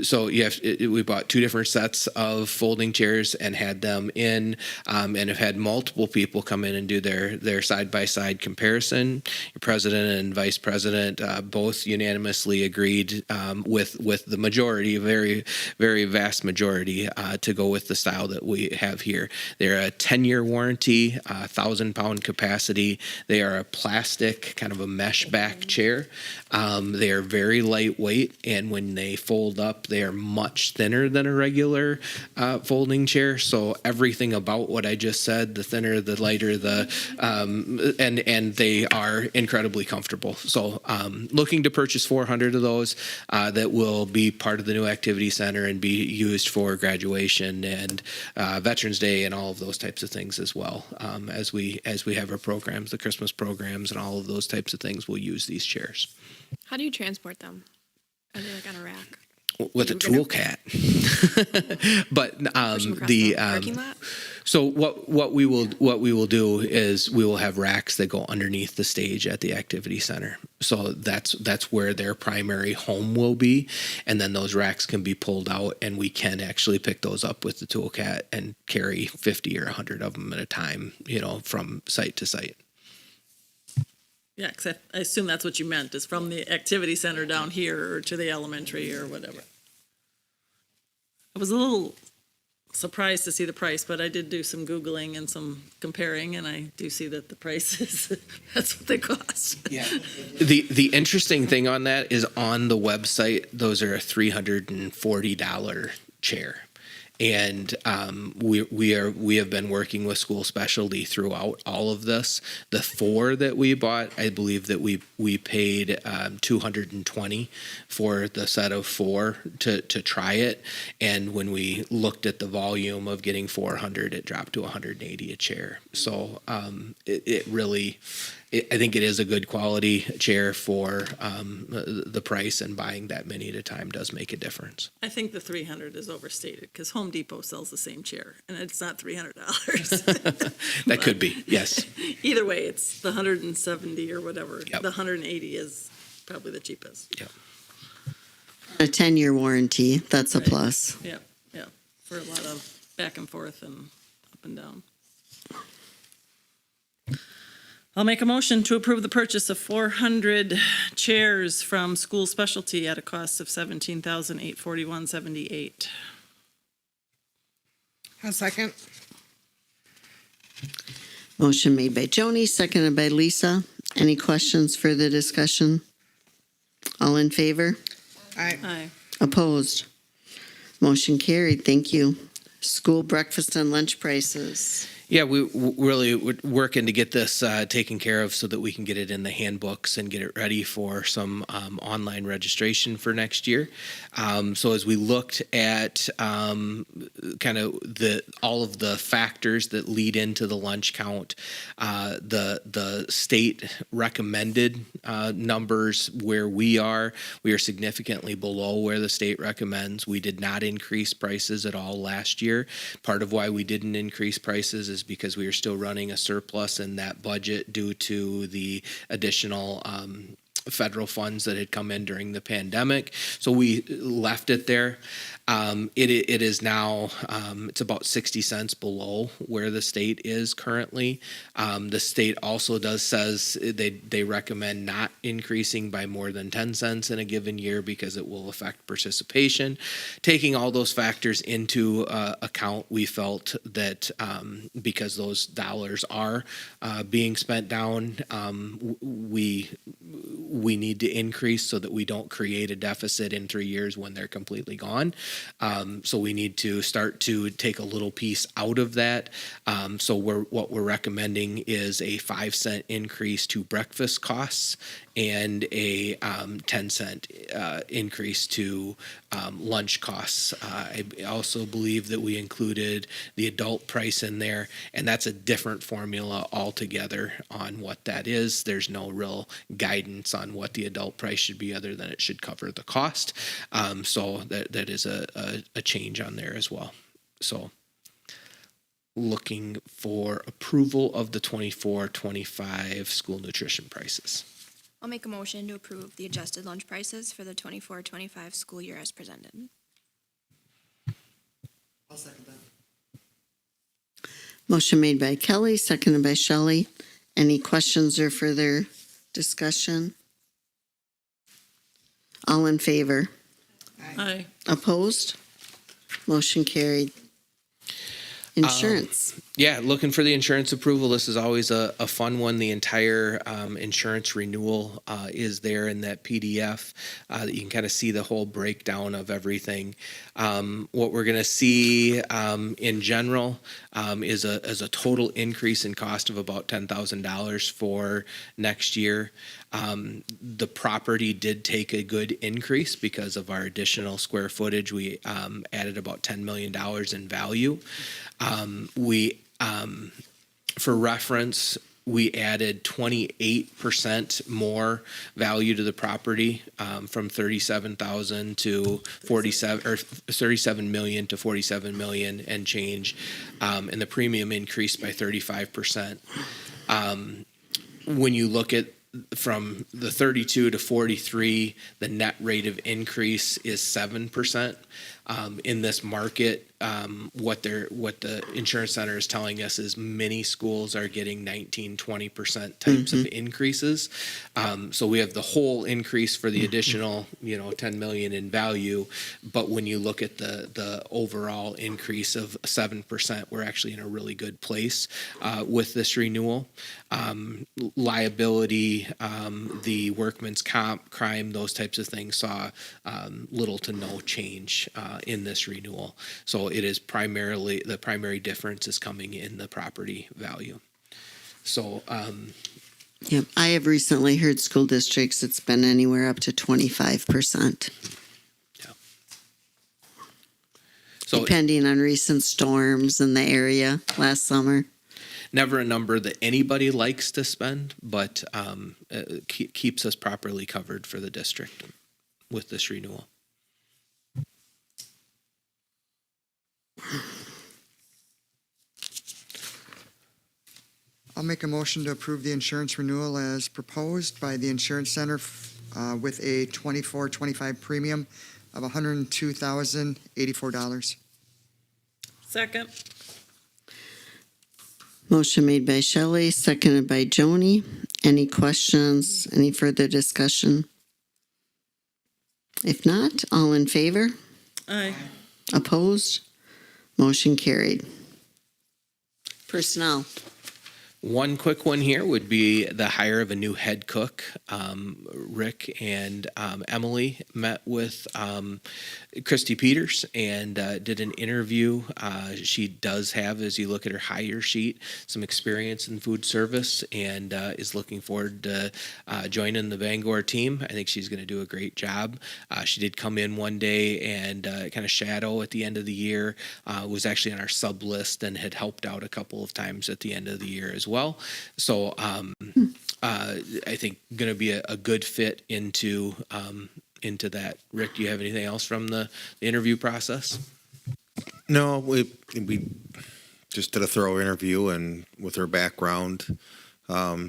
so we bought 2 different sets of folding chairs and had them in, and have had multiple people come in and do their side-by-side comparison. Johnson, your president and vice president, both unanimously agreed with the majority, a very vast majority, to go with the style that we have here. They're a 10-year warranty, 1,000-pound capacity. They are a plastic, kind of a mesh back chair. They are very lightweight, and when they fold up, they are much thinner than a regular folding chair. So everything about what I just said, the thinner, the lighter, and they are incredibly comfortable. So looking to purchase 400 of those that will be part of the new activity center and be used for graduation and Veterans Day and all of those types of things as well. As we have our programs, the Christmas programs and all of those types of things, we'll use these chairs. How do you transport them? Are they like on a rack? With a tool cat. But Push them across the parking lot? so what we will do is we will have racks that go underneath the stage at the activity center. So that's where their primary home will be, and then those racks can be pulled out, and we can actually pick those up with the tool cat and carry 50 or 100 of them at a time, from site to site. Yeah, because I assume that's what you meant, is from the activity center down here or to the elementary or whatever. I was a little surprised to see the price, but I did do some Googling and some comparing, and I do see that the price is, that's what they cost. Yeah. The interesting thing on that is on the website, those are a $340 chair. And we have been working with school specialty throughout all of this. The 4 that we bought, I believe that we paid $220 for the set of 4 to try it. And when we looked at the volume of getting 400, it dropped to $180 a chair. So it really, I think it is a good quality chair for the price, and buying that many at a time does make a difference. I think the 300 is overstated, because Home Depot sells the same chair, and it's not $300. That could be, yes. Either way, it's the 170 or whatever. Yep. The 180 is probably the cheapest. Yep. A 10-year warranty, that's a plus. Yeah, for a lot of back and forth and up and down. I'll make a motion to approve the purchase of 400 chairs from School Specialty at a cost of $17,841.78. A second. Motion made by Joni, seconded by Lisa. Any questions for the discussion? All in favor? Aye. Aye. Opposed? Motion carried. Thank you. School breakfast and lunch prices. Yeah, we're working to get this taken care of so that we can get it in the handbooks and get it ready for some online registration for next year. So as we looked at kind of all of the factors that lead into the lunch count, the state recommended numbers where we are significantly below where the state recommends. We did not increase prices at all last year. Part of why we didn't increase prices is because we are still running a surplus in that budget due to the additional federal funds that had come in during the pandemic. So we left it there. It is now, it's about 60 cents below where the state is currently. The state also says they recommend not increasing by more than 10 cents in a given year because it will affect participation. Taking all those factors into account, we felt that because those dollars are being spent down, we need to increase so that we don't create a deficit in 3 years when they're completely gone. So we need to start to take a little piece out of that. So what we're recommending is a 5-cent increase to breakfast costs and a 10-cent increase to lunch costs. I also believe that we included the adult price in there, and that's a different formula altogether on what that is. There's no real guidance on what the adult price should be other than it should cover the cost. So that is a change on there as well. So looking for approval of the 24-25 school nutrition prices. I'll make a motion to approve the adjusted lunch prices for the 24-25 school year as presented. I'll second that. Motion made by Kelly, seconded by Shelley. Any questions or further discussion? All in favor? Aye. Opposed? Motion carried. Insurance. Yeah, looking for the insurance approval. This is always a fun one. The entire insurance renewal is there in that PDF. That you can kind of see the whole breakdown of everything. What we're going to see in general is a total increase in cost of about $10,000 for next year. The property did take a good increase because of our additional square footage. We added about $10 million in value. For reference, we added 28% more value to the property, from 37,000 to 47, or 37 million to 47 million and change, and the premium increased by 35%. When you look at from the 32 to 43, the net rate of increase is 7%. In this market, what the insurance center is telling us is many schools are getting 19-20% types of increases. So we have the whole increase for the additional, 10 million in value. But when you look at the overall increase of 7%, we're actually in a really good place with this renewal. Liability, the workman's comp, crime, those types of things saw little to no change in this renewal. So it is primarily, the primary difference is coming in the property value. So, Yep. I have recently heard school districts, it's been anywhere up to 25%. yeah. So Depending on recent storms in the area last summer. never a number that anybody likes to spend, but keeps us properly covered for the district with this renewal. I'll make a motion to approve the insurance renewal as proposed by the Insurance Center with a 24-25 premium of $102,084. Second. Motion made by Shelley, seconded by Joni. Any questions? Any further discussion? If not, all in favor? Aye. Opposed? Motion carried. Personnel. One quick one here would be the hire of a new head cook. Rick and Emily met with Christy Peters and did an interview. She does have, as you look at her hire sheet, some experience in food service and is looking forward to joining the Bangor team. I think she's going to do a great job. She did come in one day and kind of shadow at the end of the year, was actually on our sub list and had helped out a couple of times at the end of the year as well. So I think going to be a good fit into that. Rick, do you have anything else from the interview process? No, we just did a thorough interview, and with her background,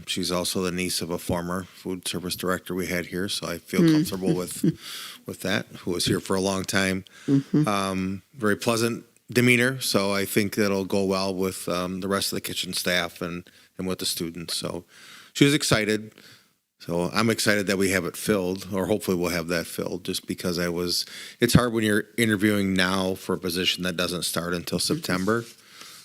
she's also the niece of a former food service director we had here, so I feel comfortable with that, who was here for a long time. Very pleasant demeanor, so I think that'll go well with the rest of the kitchen staff and with the students. So she was excited. So I'm excited that we have it filled, or hopefully we'll have that filled, just because it's hard when you're interviewing now for a position that doesn't start until September.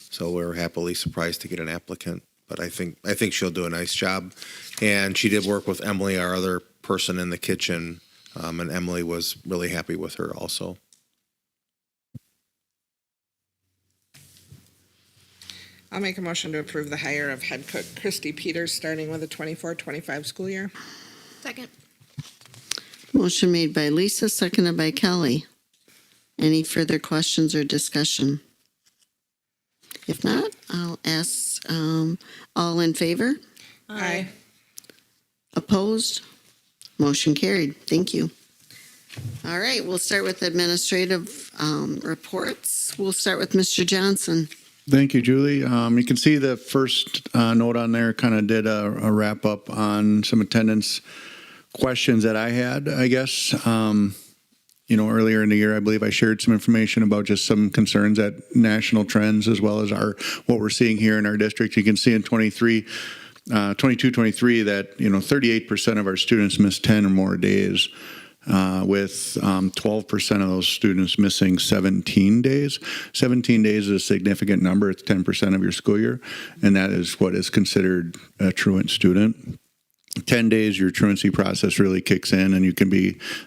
So we're happily surprised to get an applicant, but I think she'll do a nice job. And she did work with Emily, our other person in the kitchen, and Emily was really happy with her also. I'll make a motion to approve the hire of head cook Christy Peters, starting with the 24-25 school year. Second. Motion made by Lisa, seconded by Kelly. Any further questions or discussion? If not, I'll ask all in favor? Aye. Opposed? Motion carried. Thank you. All right, we'll start with administrative reports. We'll start with Mr. Johnson. Thank you, Julie. You can see the first note on there kind of did a wrap up on some attendance questions that I had, I guess. Earlier in the year, I believe I shared some information about just some concerns at national trends, as well as what we're seeing here in our district. You can see in 23, 22-23 that 38% of our students miss 10 or more days, with 12% of those students missing 17 days. 17 days is a significant number. It's 10% of your school year, and that is what is considered a truant student. 10 days, your truancy process really kicks in, and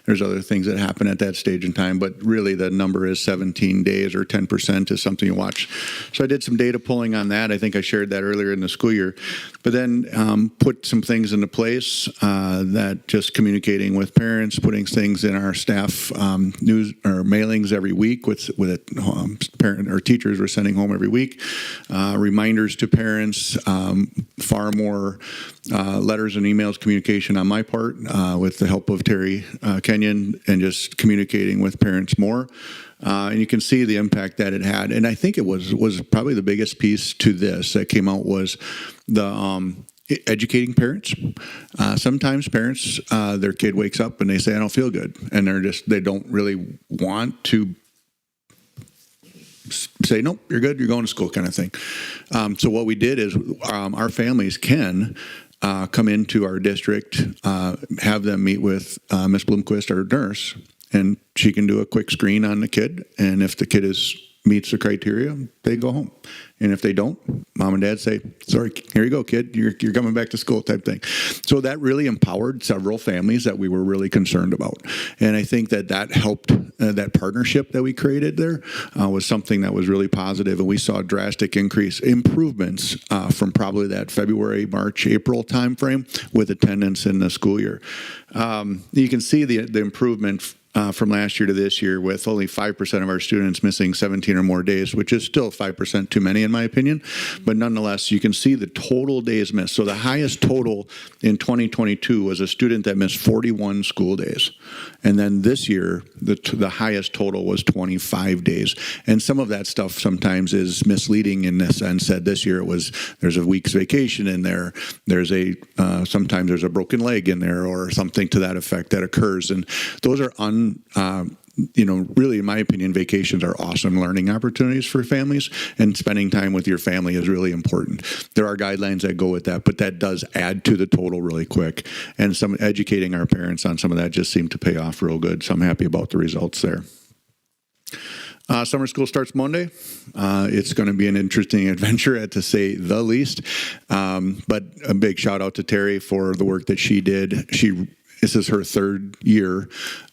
there's other things that happen at that stage in time, but really the number is 17 days, or 10% is something you watch. So I did some data pulling on that. I think I shared that earlier in the school year, but then put some things into place that just communicating with parents, putting things in our staff news or mailings every week with parent or teachers we're sending home every week, reminders to parents, far more letters and emails, communication on my part with the help of Terry Kenyon, and just communicating with parents more. And you can see the impact that it had. And I think it was probably the biggest piece to this that came out was the educating parents. Sometimes parents, their kid wakes up and they say, I don't feel good. And they don't really want to say, nope, you're good, you're going to school, kind of thing. So what we did is our families can come into our district, have them meet with Ms. Bloomquist, our nurse, and she can do a quick screen on the kid. And if the kid meets the criteria, they go home. And if they don't, mom and dad say, sorry, here you go, kid, you're coming back to school, type thing. So that really empowered several families that we were really concerned about. And I think that helped, that partnership that we created there was something that was really positive. And we saw drastic improvements from probably that February, March, April timeframe with attendance in the school year. You can see the improvement from last year to this year, with only 5% of our students missing 17 or more days, which is still 5% too many in my opinion. But nonetheless, you can see the total days missed. So the highest total in 2022 was a student that missed 41 school days. And then this year, the highest total was 25 days. And some of that stuff sometimes is misleading in the sense that this year there's a week's vacation in there. Sometimes there's a broken leg in there or something to that effect that occurs. And those are really, in my opinion, vacations are awesome learning opportunities for families, and spending time with your family is really important. There are guidelines that go with that, but that does add to the total really quick. And some educating our parents on some of that just seemed to pay off real good. So I'm happy about the results there. Summer school starts Monday. It's going to be an interesting adventure, to say the least. But a big shout out to Terry for the work that she did. This is her third year.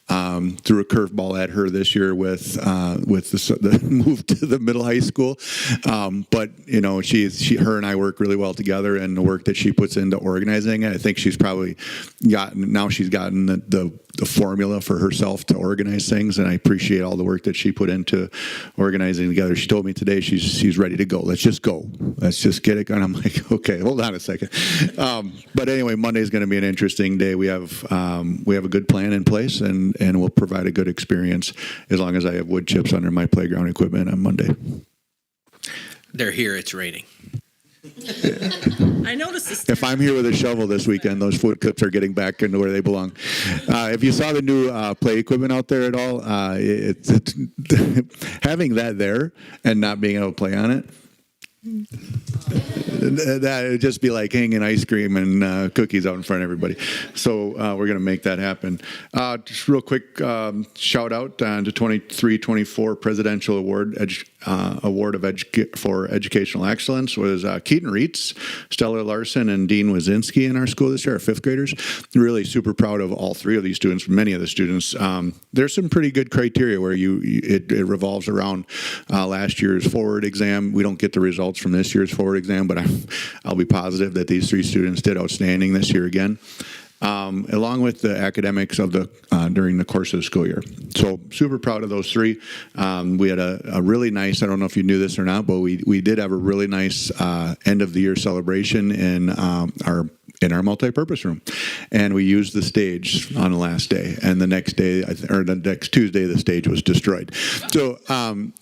Threw a curveball at her this year with the move to the middle high school. But her and I work really well together, and the work that she puts into organizing it, I think she's probably gotten the formula for herself to organize things, and I appreciate all the work that she put into organizing together. She told me today she's ready to go. Let's just go. Let's just get it going. I'm like, okay, hold on a second. But anyway, Monday is going to be an interesting day. We have a good plan in place, and we'll provide a good experience as long as I have wood chips under my playground equipment on Monday. They're here. It's raining. I noticed If I'm here with a shovel this weekend, those wood chips are getting back into where they belong. If you saw the new play equipment out there at all, it's having that there and not being able to play on it, that would just be like hanging ice cream and cookies out in front of everybody. So we're going to make that happen. Just real quick shout out to 23-24 Presidential Award for Educational Excellence was Keaton Reitz, Stella Larson, and Dean Wazinski in our school this year, our fifth graders. Really super proud of all three of these students, many of the students. There's some pretty good criteria where it revolves around last year's forward exam. We don't get the results from this year's forward exam, but I'll be positive that these three students did outstanding this year again. Along with the academics of during the course of the school year. So super proud of those three. We had a really nice, I don't know if you knew this or not, but we did have a really nice end of the year celebration in our multipurpose room, and we used the stage on the last day, and the next day or the next Tuesday the stage was destroyed. So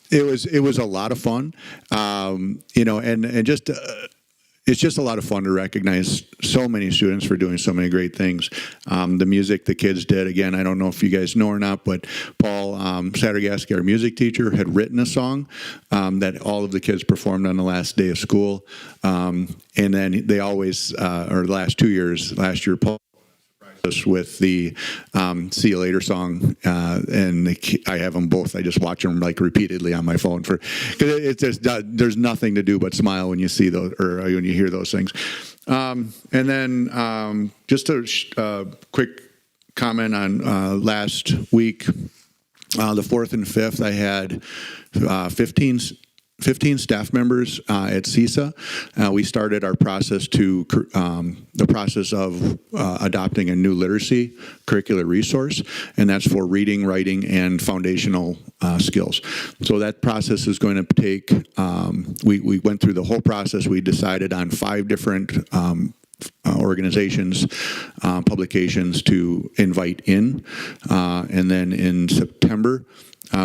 it was a lot of fun, and just. it's just a lot of fun to recognize so many students for doing so many great things. The music the kids did, again, I don't know if you guys know or not, but Paul Sattergaski, our music teacher, had written a song that all of the kids performed on the last day of school. And then they always, or the last 2 years, last year, Paul us with the "See You Later" song, and I have them both. I just watch them like repeatedly on my phone because it's just there's nothing to do but smile when you see those or when you hear those things. And then just a quick comment on last week, the 4th and 5th. I had 15 staff members at CISA. We started our process the process of adopting a new literacy curricular resource, and that's for reading, writing, and foundational skills. So that process is going to take, we went through the whole process. We decided on 5 different organizations, publications to invite in. And then in September,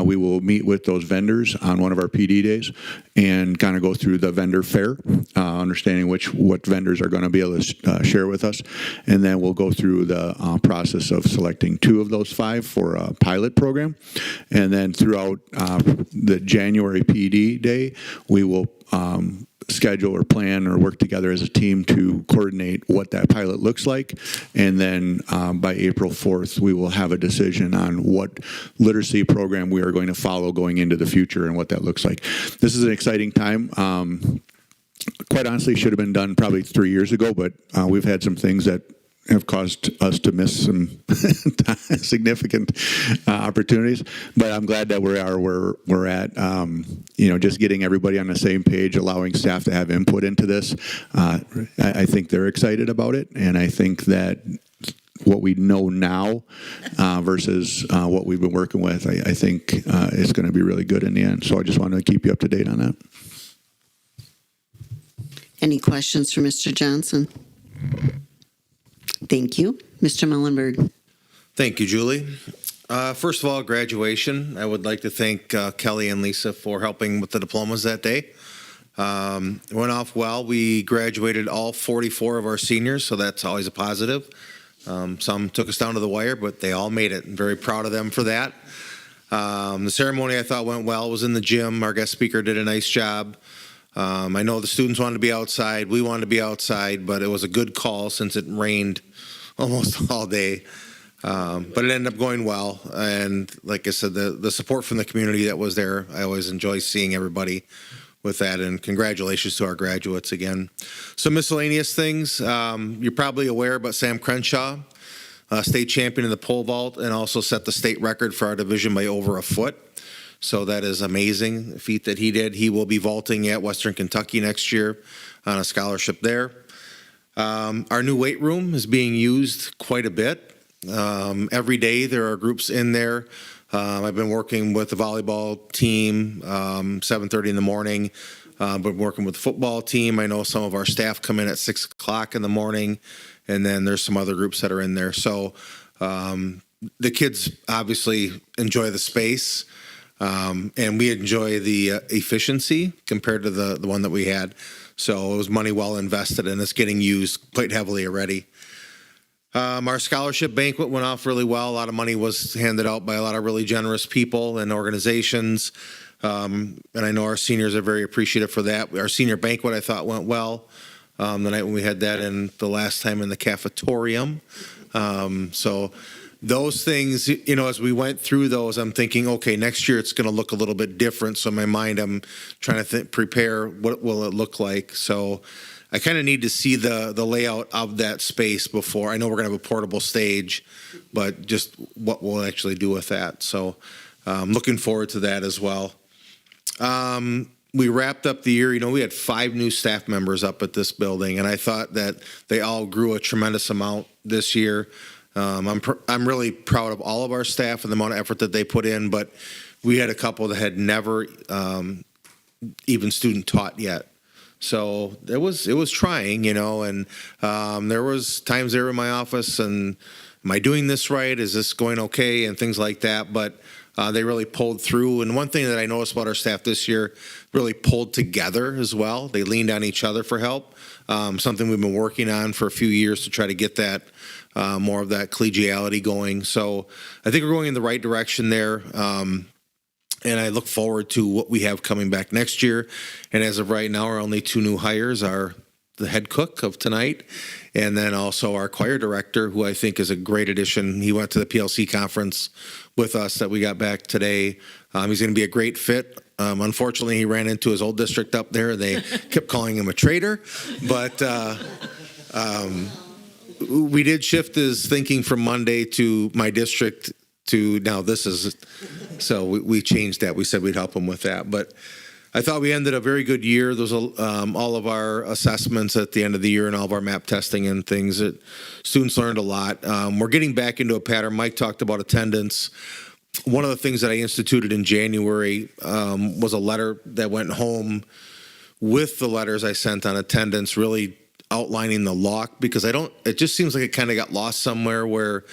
we will meet with those vendors on one of our PD days and kind of go through the vendor fair, understanding what vendors are going to be able to share with us. And then we'll go through the process of selecting 2 of those 5 for a pilot program. And then throughout the January PD day, we will schedule or plan or work together as a team to coordinate what that pilot looks like. And then by April 4th, we will have a decision on what literacy program we are going to follow going into the future and what that looks like. This is an exciting time. Quite honestly, should have been done probably 3 years ago, but we've had some things that have caused us to miss some significant opportunities. But I'm glad that we are where we're at. Just getting everybody on the same page, allowing staff to have input into this. I think they're excited about it, and I think that what we know now versus what we've been working with, I think is going to be really good in the end. So I just want to keep you up to date on that. Any questions for Mr. Johnson? Thank you. Mr. Mullenberg. Thank you, Julie. First of all, graduation. I would like to thank Kelly and Lisa for helping with the diplomas that day. It went off well. We graduated all 44 of our seniors, so that's always a positive. Some took us down to the wire, but they all made it. I'm very proud of them for that. The ceremony I thought went well. It was in the gym. Our guest speaker did a nice job. I know the students wanted to be outside. We wanted to be outside, but it was a good call since it rained almost all day. But it ended up going well. And like I said, the support from the community that was there, I always enjoy seeing everybody with that. And congratulations to our graduates again. Some miscellaneous things. You're probably aware about Sam Crenshaw, state champion in the pole vault, and also set the state record for our division by over a foot. So that is amazing feat that he did. He will be vaulting at Western Kentucky next year on a scholarship there. Our new weight room is being used quite a bit. Every day there are groups in there. I've been working with the volleyball team 7:30 in the morning. Been working with the football team. I know some of our staff come in at 6 o'clock in the morning, and then there's some other groups that are in there. So the kids obviously enjoy the space. And we enjoy the efficiency compared to the one that we had. So it was money well invested, and it's getting used quite heavily already. Our scholarship banquet went off really well. A lot of money was handed out by a lot of really generous people and organizations. And I know our seniors are very appreciative for that. Our senior banquet, I thought, went well the night when we had that, and the last time in the cafetorium. So those things, as we went through those, I'm thinking, okay, next year it's going to look a little bit different. So in my mind, I'm trying to prepare what will it look like. So I kind of need to see the layout of that space before. I know we're going to have a portable stage, but just what we'll actually do with that. So I'm looking forward to that as well. We wrapped up the year, we had 5 new staff members up at this building, and I thought that they all grew a tremendous amount this year. I'm really proud of all of our staff and the amount of effort that they put in, but we had a couple that had never even student taught yet. So it was trying, and there was times they were in my office and am I doing this right? Is this going okay? And things like that. But They really pulled through. And one thing that I noticed about our staff this year, really pulled together as well. They leaned on each other for help. Something we've been working on for a few years to try to get that more of that collegiality going. So I think we're going in the right direction there. And I look forward to what we have coming back next year. And as of right now, our only 2 new hires are the head cook of tonight, and then also our choir director, who I think is a great addition. He went to the PLC conference with us that we got back today. He's going to be a great fit. Unfortunately, he ran into his old district up there. They kept calling him a traitor, but we did shift his thinking from Monday to my district to now this is, so we changed that. We said we'd help him with that, but I thought we ended a very good year. There's all of our assessments at the end of the year and all of our map testing and things that students learned a lot. We're getting back into a pattern. Mike talked about attendance. One of the things that I instituted in January was a letter that went home with the letters I sent on attendance, really outlining the lock, because it just seems like it kind of got lost somewhere where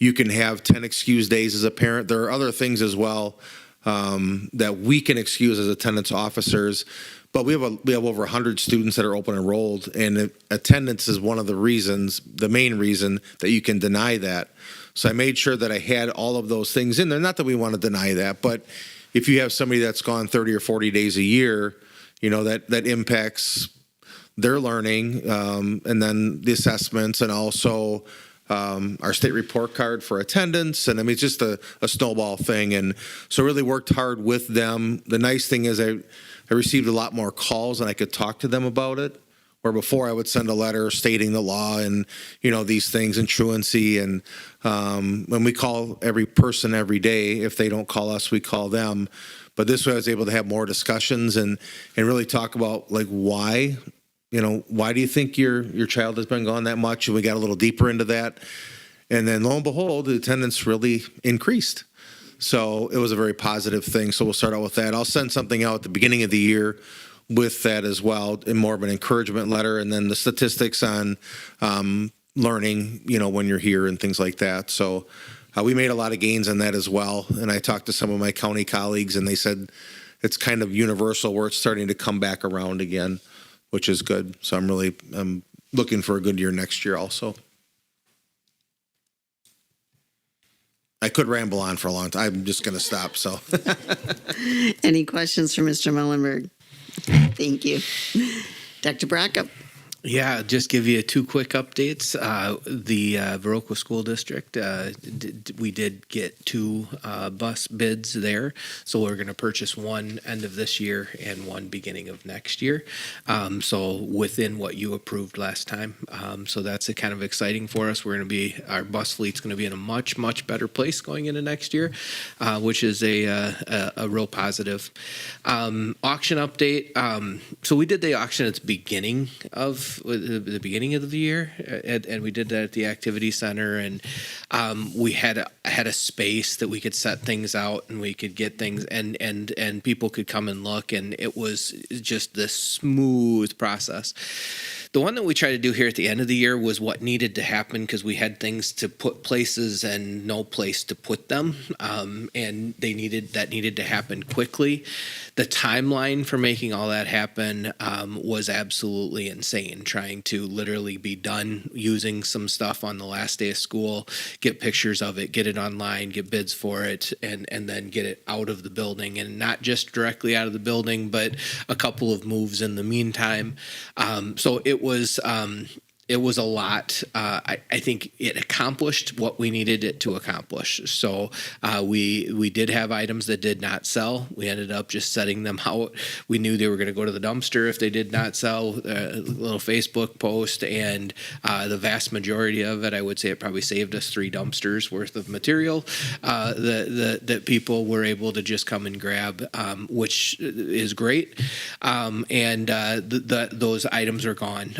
you can have 10 excused days as a parent. There are other things as well that we can excuse as attendance officers, but we have over 100 students that are open enrolled, and attendance is one of the reasons, the main reason that you can deny that. So I made sure that I had all of those things in there. Not that we want to deny that, but if you have somebody that's gone 30 or 40 days a year, that impacts their learning, and then the assessments, and also our state report card for attendance. And I mean, it's just a snowball thing. And so really worked hard with them. The nice thing is I received a lot more calls and I could talk to them about it, where before I would send a letter stating the law and, these things and truancy. And when we call every person every day, if they don't call us, we call them. But this way I was able to have more discussions and really talk about like why. Why do you think your child has been gone that much? And we got a little deeper into that. And then lo and behold, the attendance really increased. So it was a very positive thing. So we'll start out with that. I'll send something out at the beginning of the year with that as well, in more of an encouragement letter, and then the statistics on learning, when you're here and things like that. So we made a lot of gains on that as well. And I talked to some of my county colleagues, and they said it's kind of universal where it's starting to come back around again, which is good. So I'm looking for a good year next year also. I could ramble on for a long time. I'm just going to stop. So, Any questions for Mr. Mullenberg? Thank you. Dr. Brackup. Yeah, just give you 2 quick updates. The Viroqua School District, we did get 2 bus bids there. So we're going to purchase one end of this year and one beginning of next year. So within what you approved last time. So that's kind of exciting for us. Our bus fleet's going to be in a much, much better place going into next year, which is a real positive. Auction update. So we did the auction at the beginning of the year, and we did that at the activity center, and we had a space that we could set things out, and we could get things, and people could come and look, and it was just this smooth process. The one that we tried to do here at the end of the year was what needed to happen, because we had things to put places and no place to put them, and that needed to happen quickly. The timeline for making all that happen was absolutely insane, trying to literally be done using some stuff on the last day of school, get pictures of it, get it online, get bids for it, and then get it out of the building, and not just directly out of the building, but a couple of moves in the meantime. So it was a lot. I think it accomplished what we needed it to accomplish. So we did have items that did not sell. We ended up just setting them out. We knew they were going to go to the dumpster if they did not sell. A little Facebook post, and the vast majority of it, I would say it probably saved us 3 dumpsters worth of material that people were able to just come and grab, which is great. And those items are gone.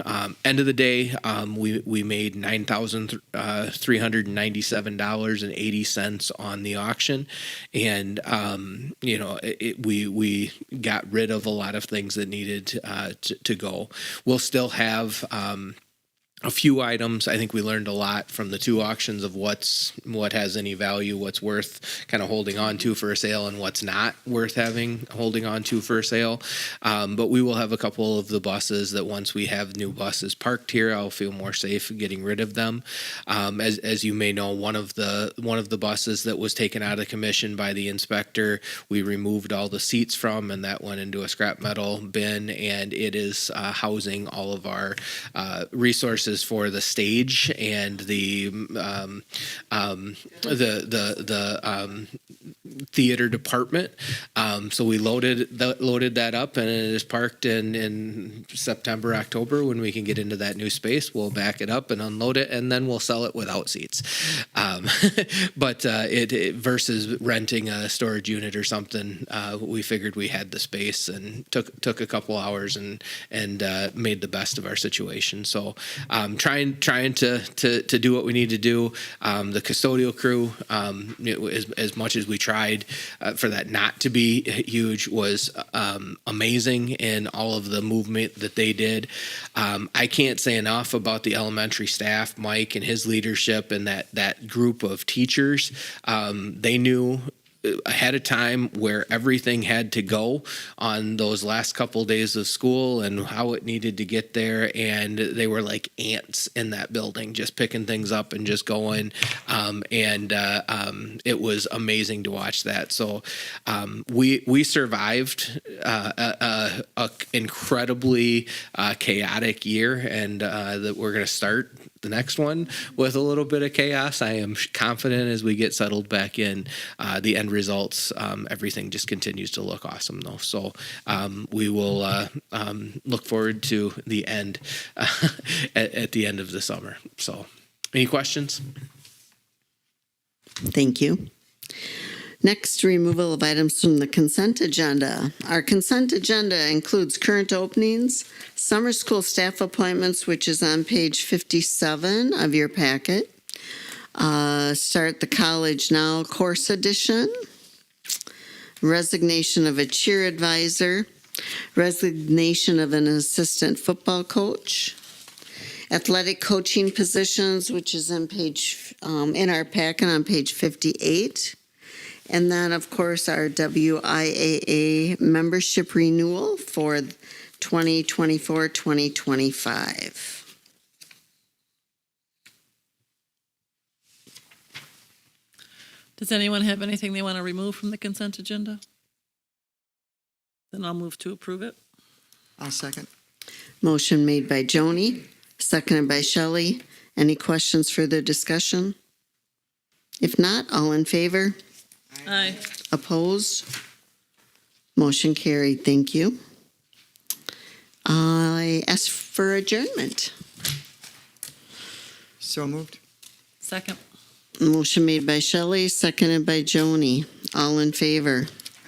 End of the day, we made $9,397.80 on the auction, and we got rid of a lot of things that needed to go. We'll still have a few items. I think we learned a lot from the two auctions of what has any value, what's worth kind of holding on to for a sale, and what's not worth holding on to for a sale. But we will have a couple of the buses that once we have new buses parked here, I'll feel more safe getting rid of them. As you may know, one of the buses that was taken out of commission by the inspector, we removed all the seats from, and that went into a scrap metal bin, and it is housing all of our resources for the stage and the theater department. So we loaded that up, and it is parked in September, October, when we can get into that new space. We'll back it up and unload it, and then we'll sell it without seats. But it versus renting a storage unit or something, we figured we had the space and took a couple hours and made the best of our situation. So trying to do what we need to do. The custodial crew, as much as we tried for that not to be huge, was amazing in all of the movement that they did. I can't say enough about the elementary staff, Mike and his leadership, and that group of teachers. They knew ahead of time where everything had to go on those last couple days of school and how it needed to get there, and they were like ants in that building, just picking things up and just going, it was amazing to watch that. So we survived a incredibly chaotic year, and that we're going to start the next one with a little bit of chaos. I am confident as we get settled back in, the end results, everything just continues to look awesome though. So we will look forward to the end at the end of the summer. So any questions? Thank you. Next, removal of items from the consent agenda. Our consent agenda includes current openings, summer school staff appointments, which is on page 57 of your packet. Start the College Now course edition. Resignation of a cheer advisor. Resignation of an assistant football coach. Athletic coaching positions, which is on page, in our packet on page 58. And then, of course, our WIAA membership renewal for 2024-2025. Does anyone have anything they want to remove from the consent agenda? Then I'll move to approve it. I'll second. Motion made by Joni, seconded by Shelley. Any questions for the discussion? If not, all in favor? Aye. Opposed? Motion carried. Thank you. I ask for adjournment. So moved. Second. Motion made by Shelley, seconded by Joni. All in favor?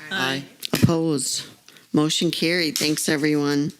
Aye. Opposed? Motion carried. Thanks, everyone.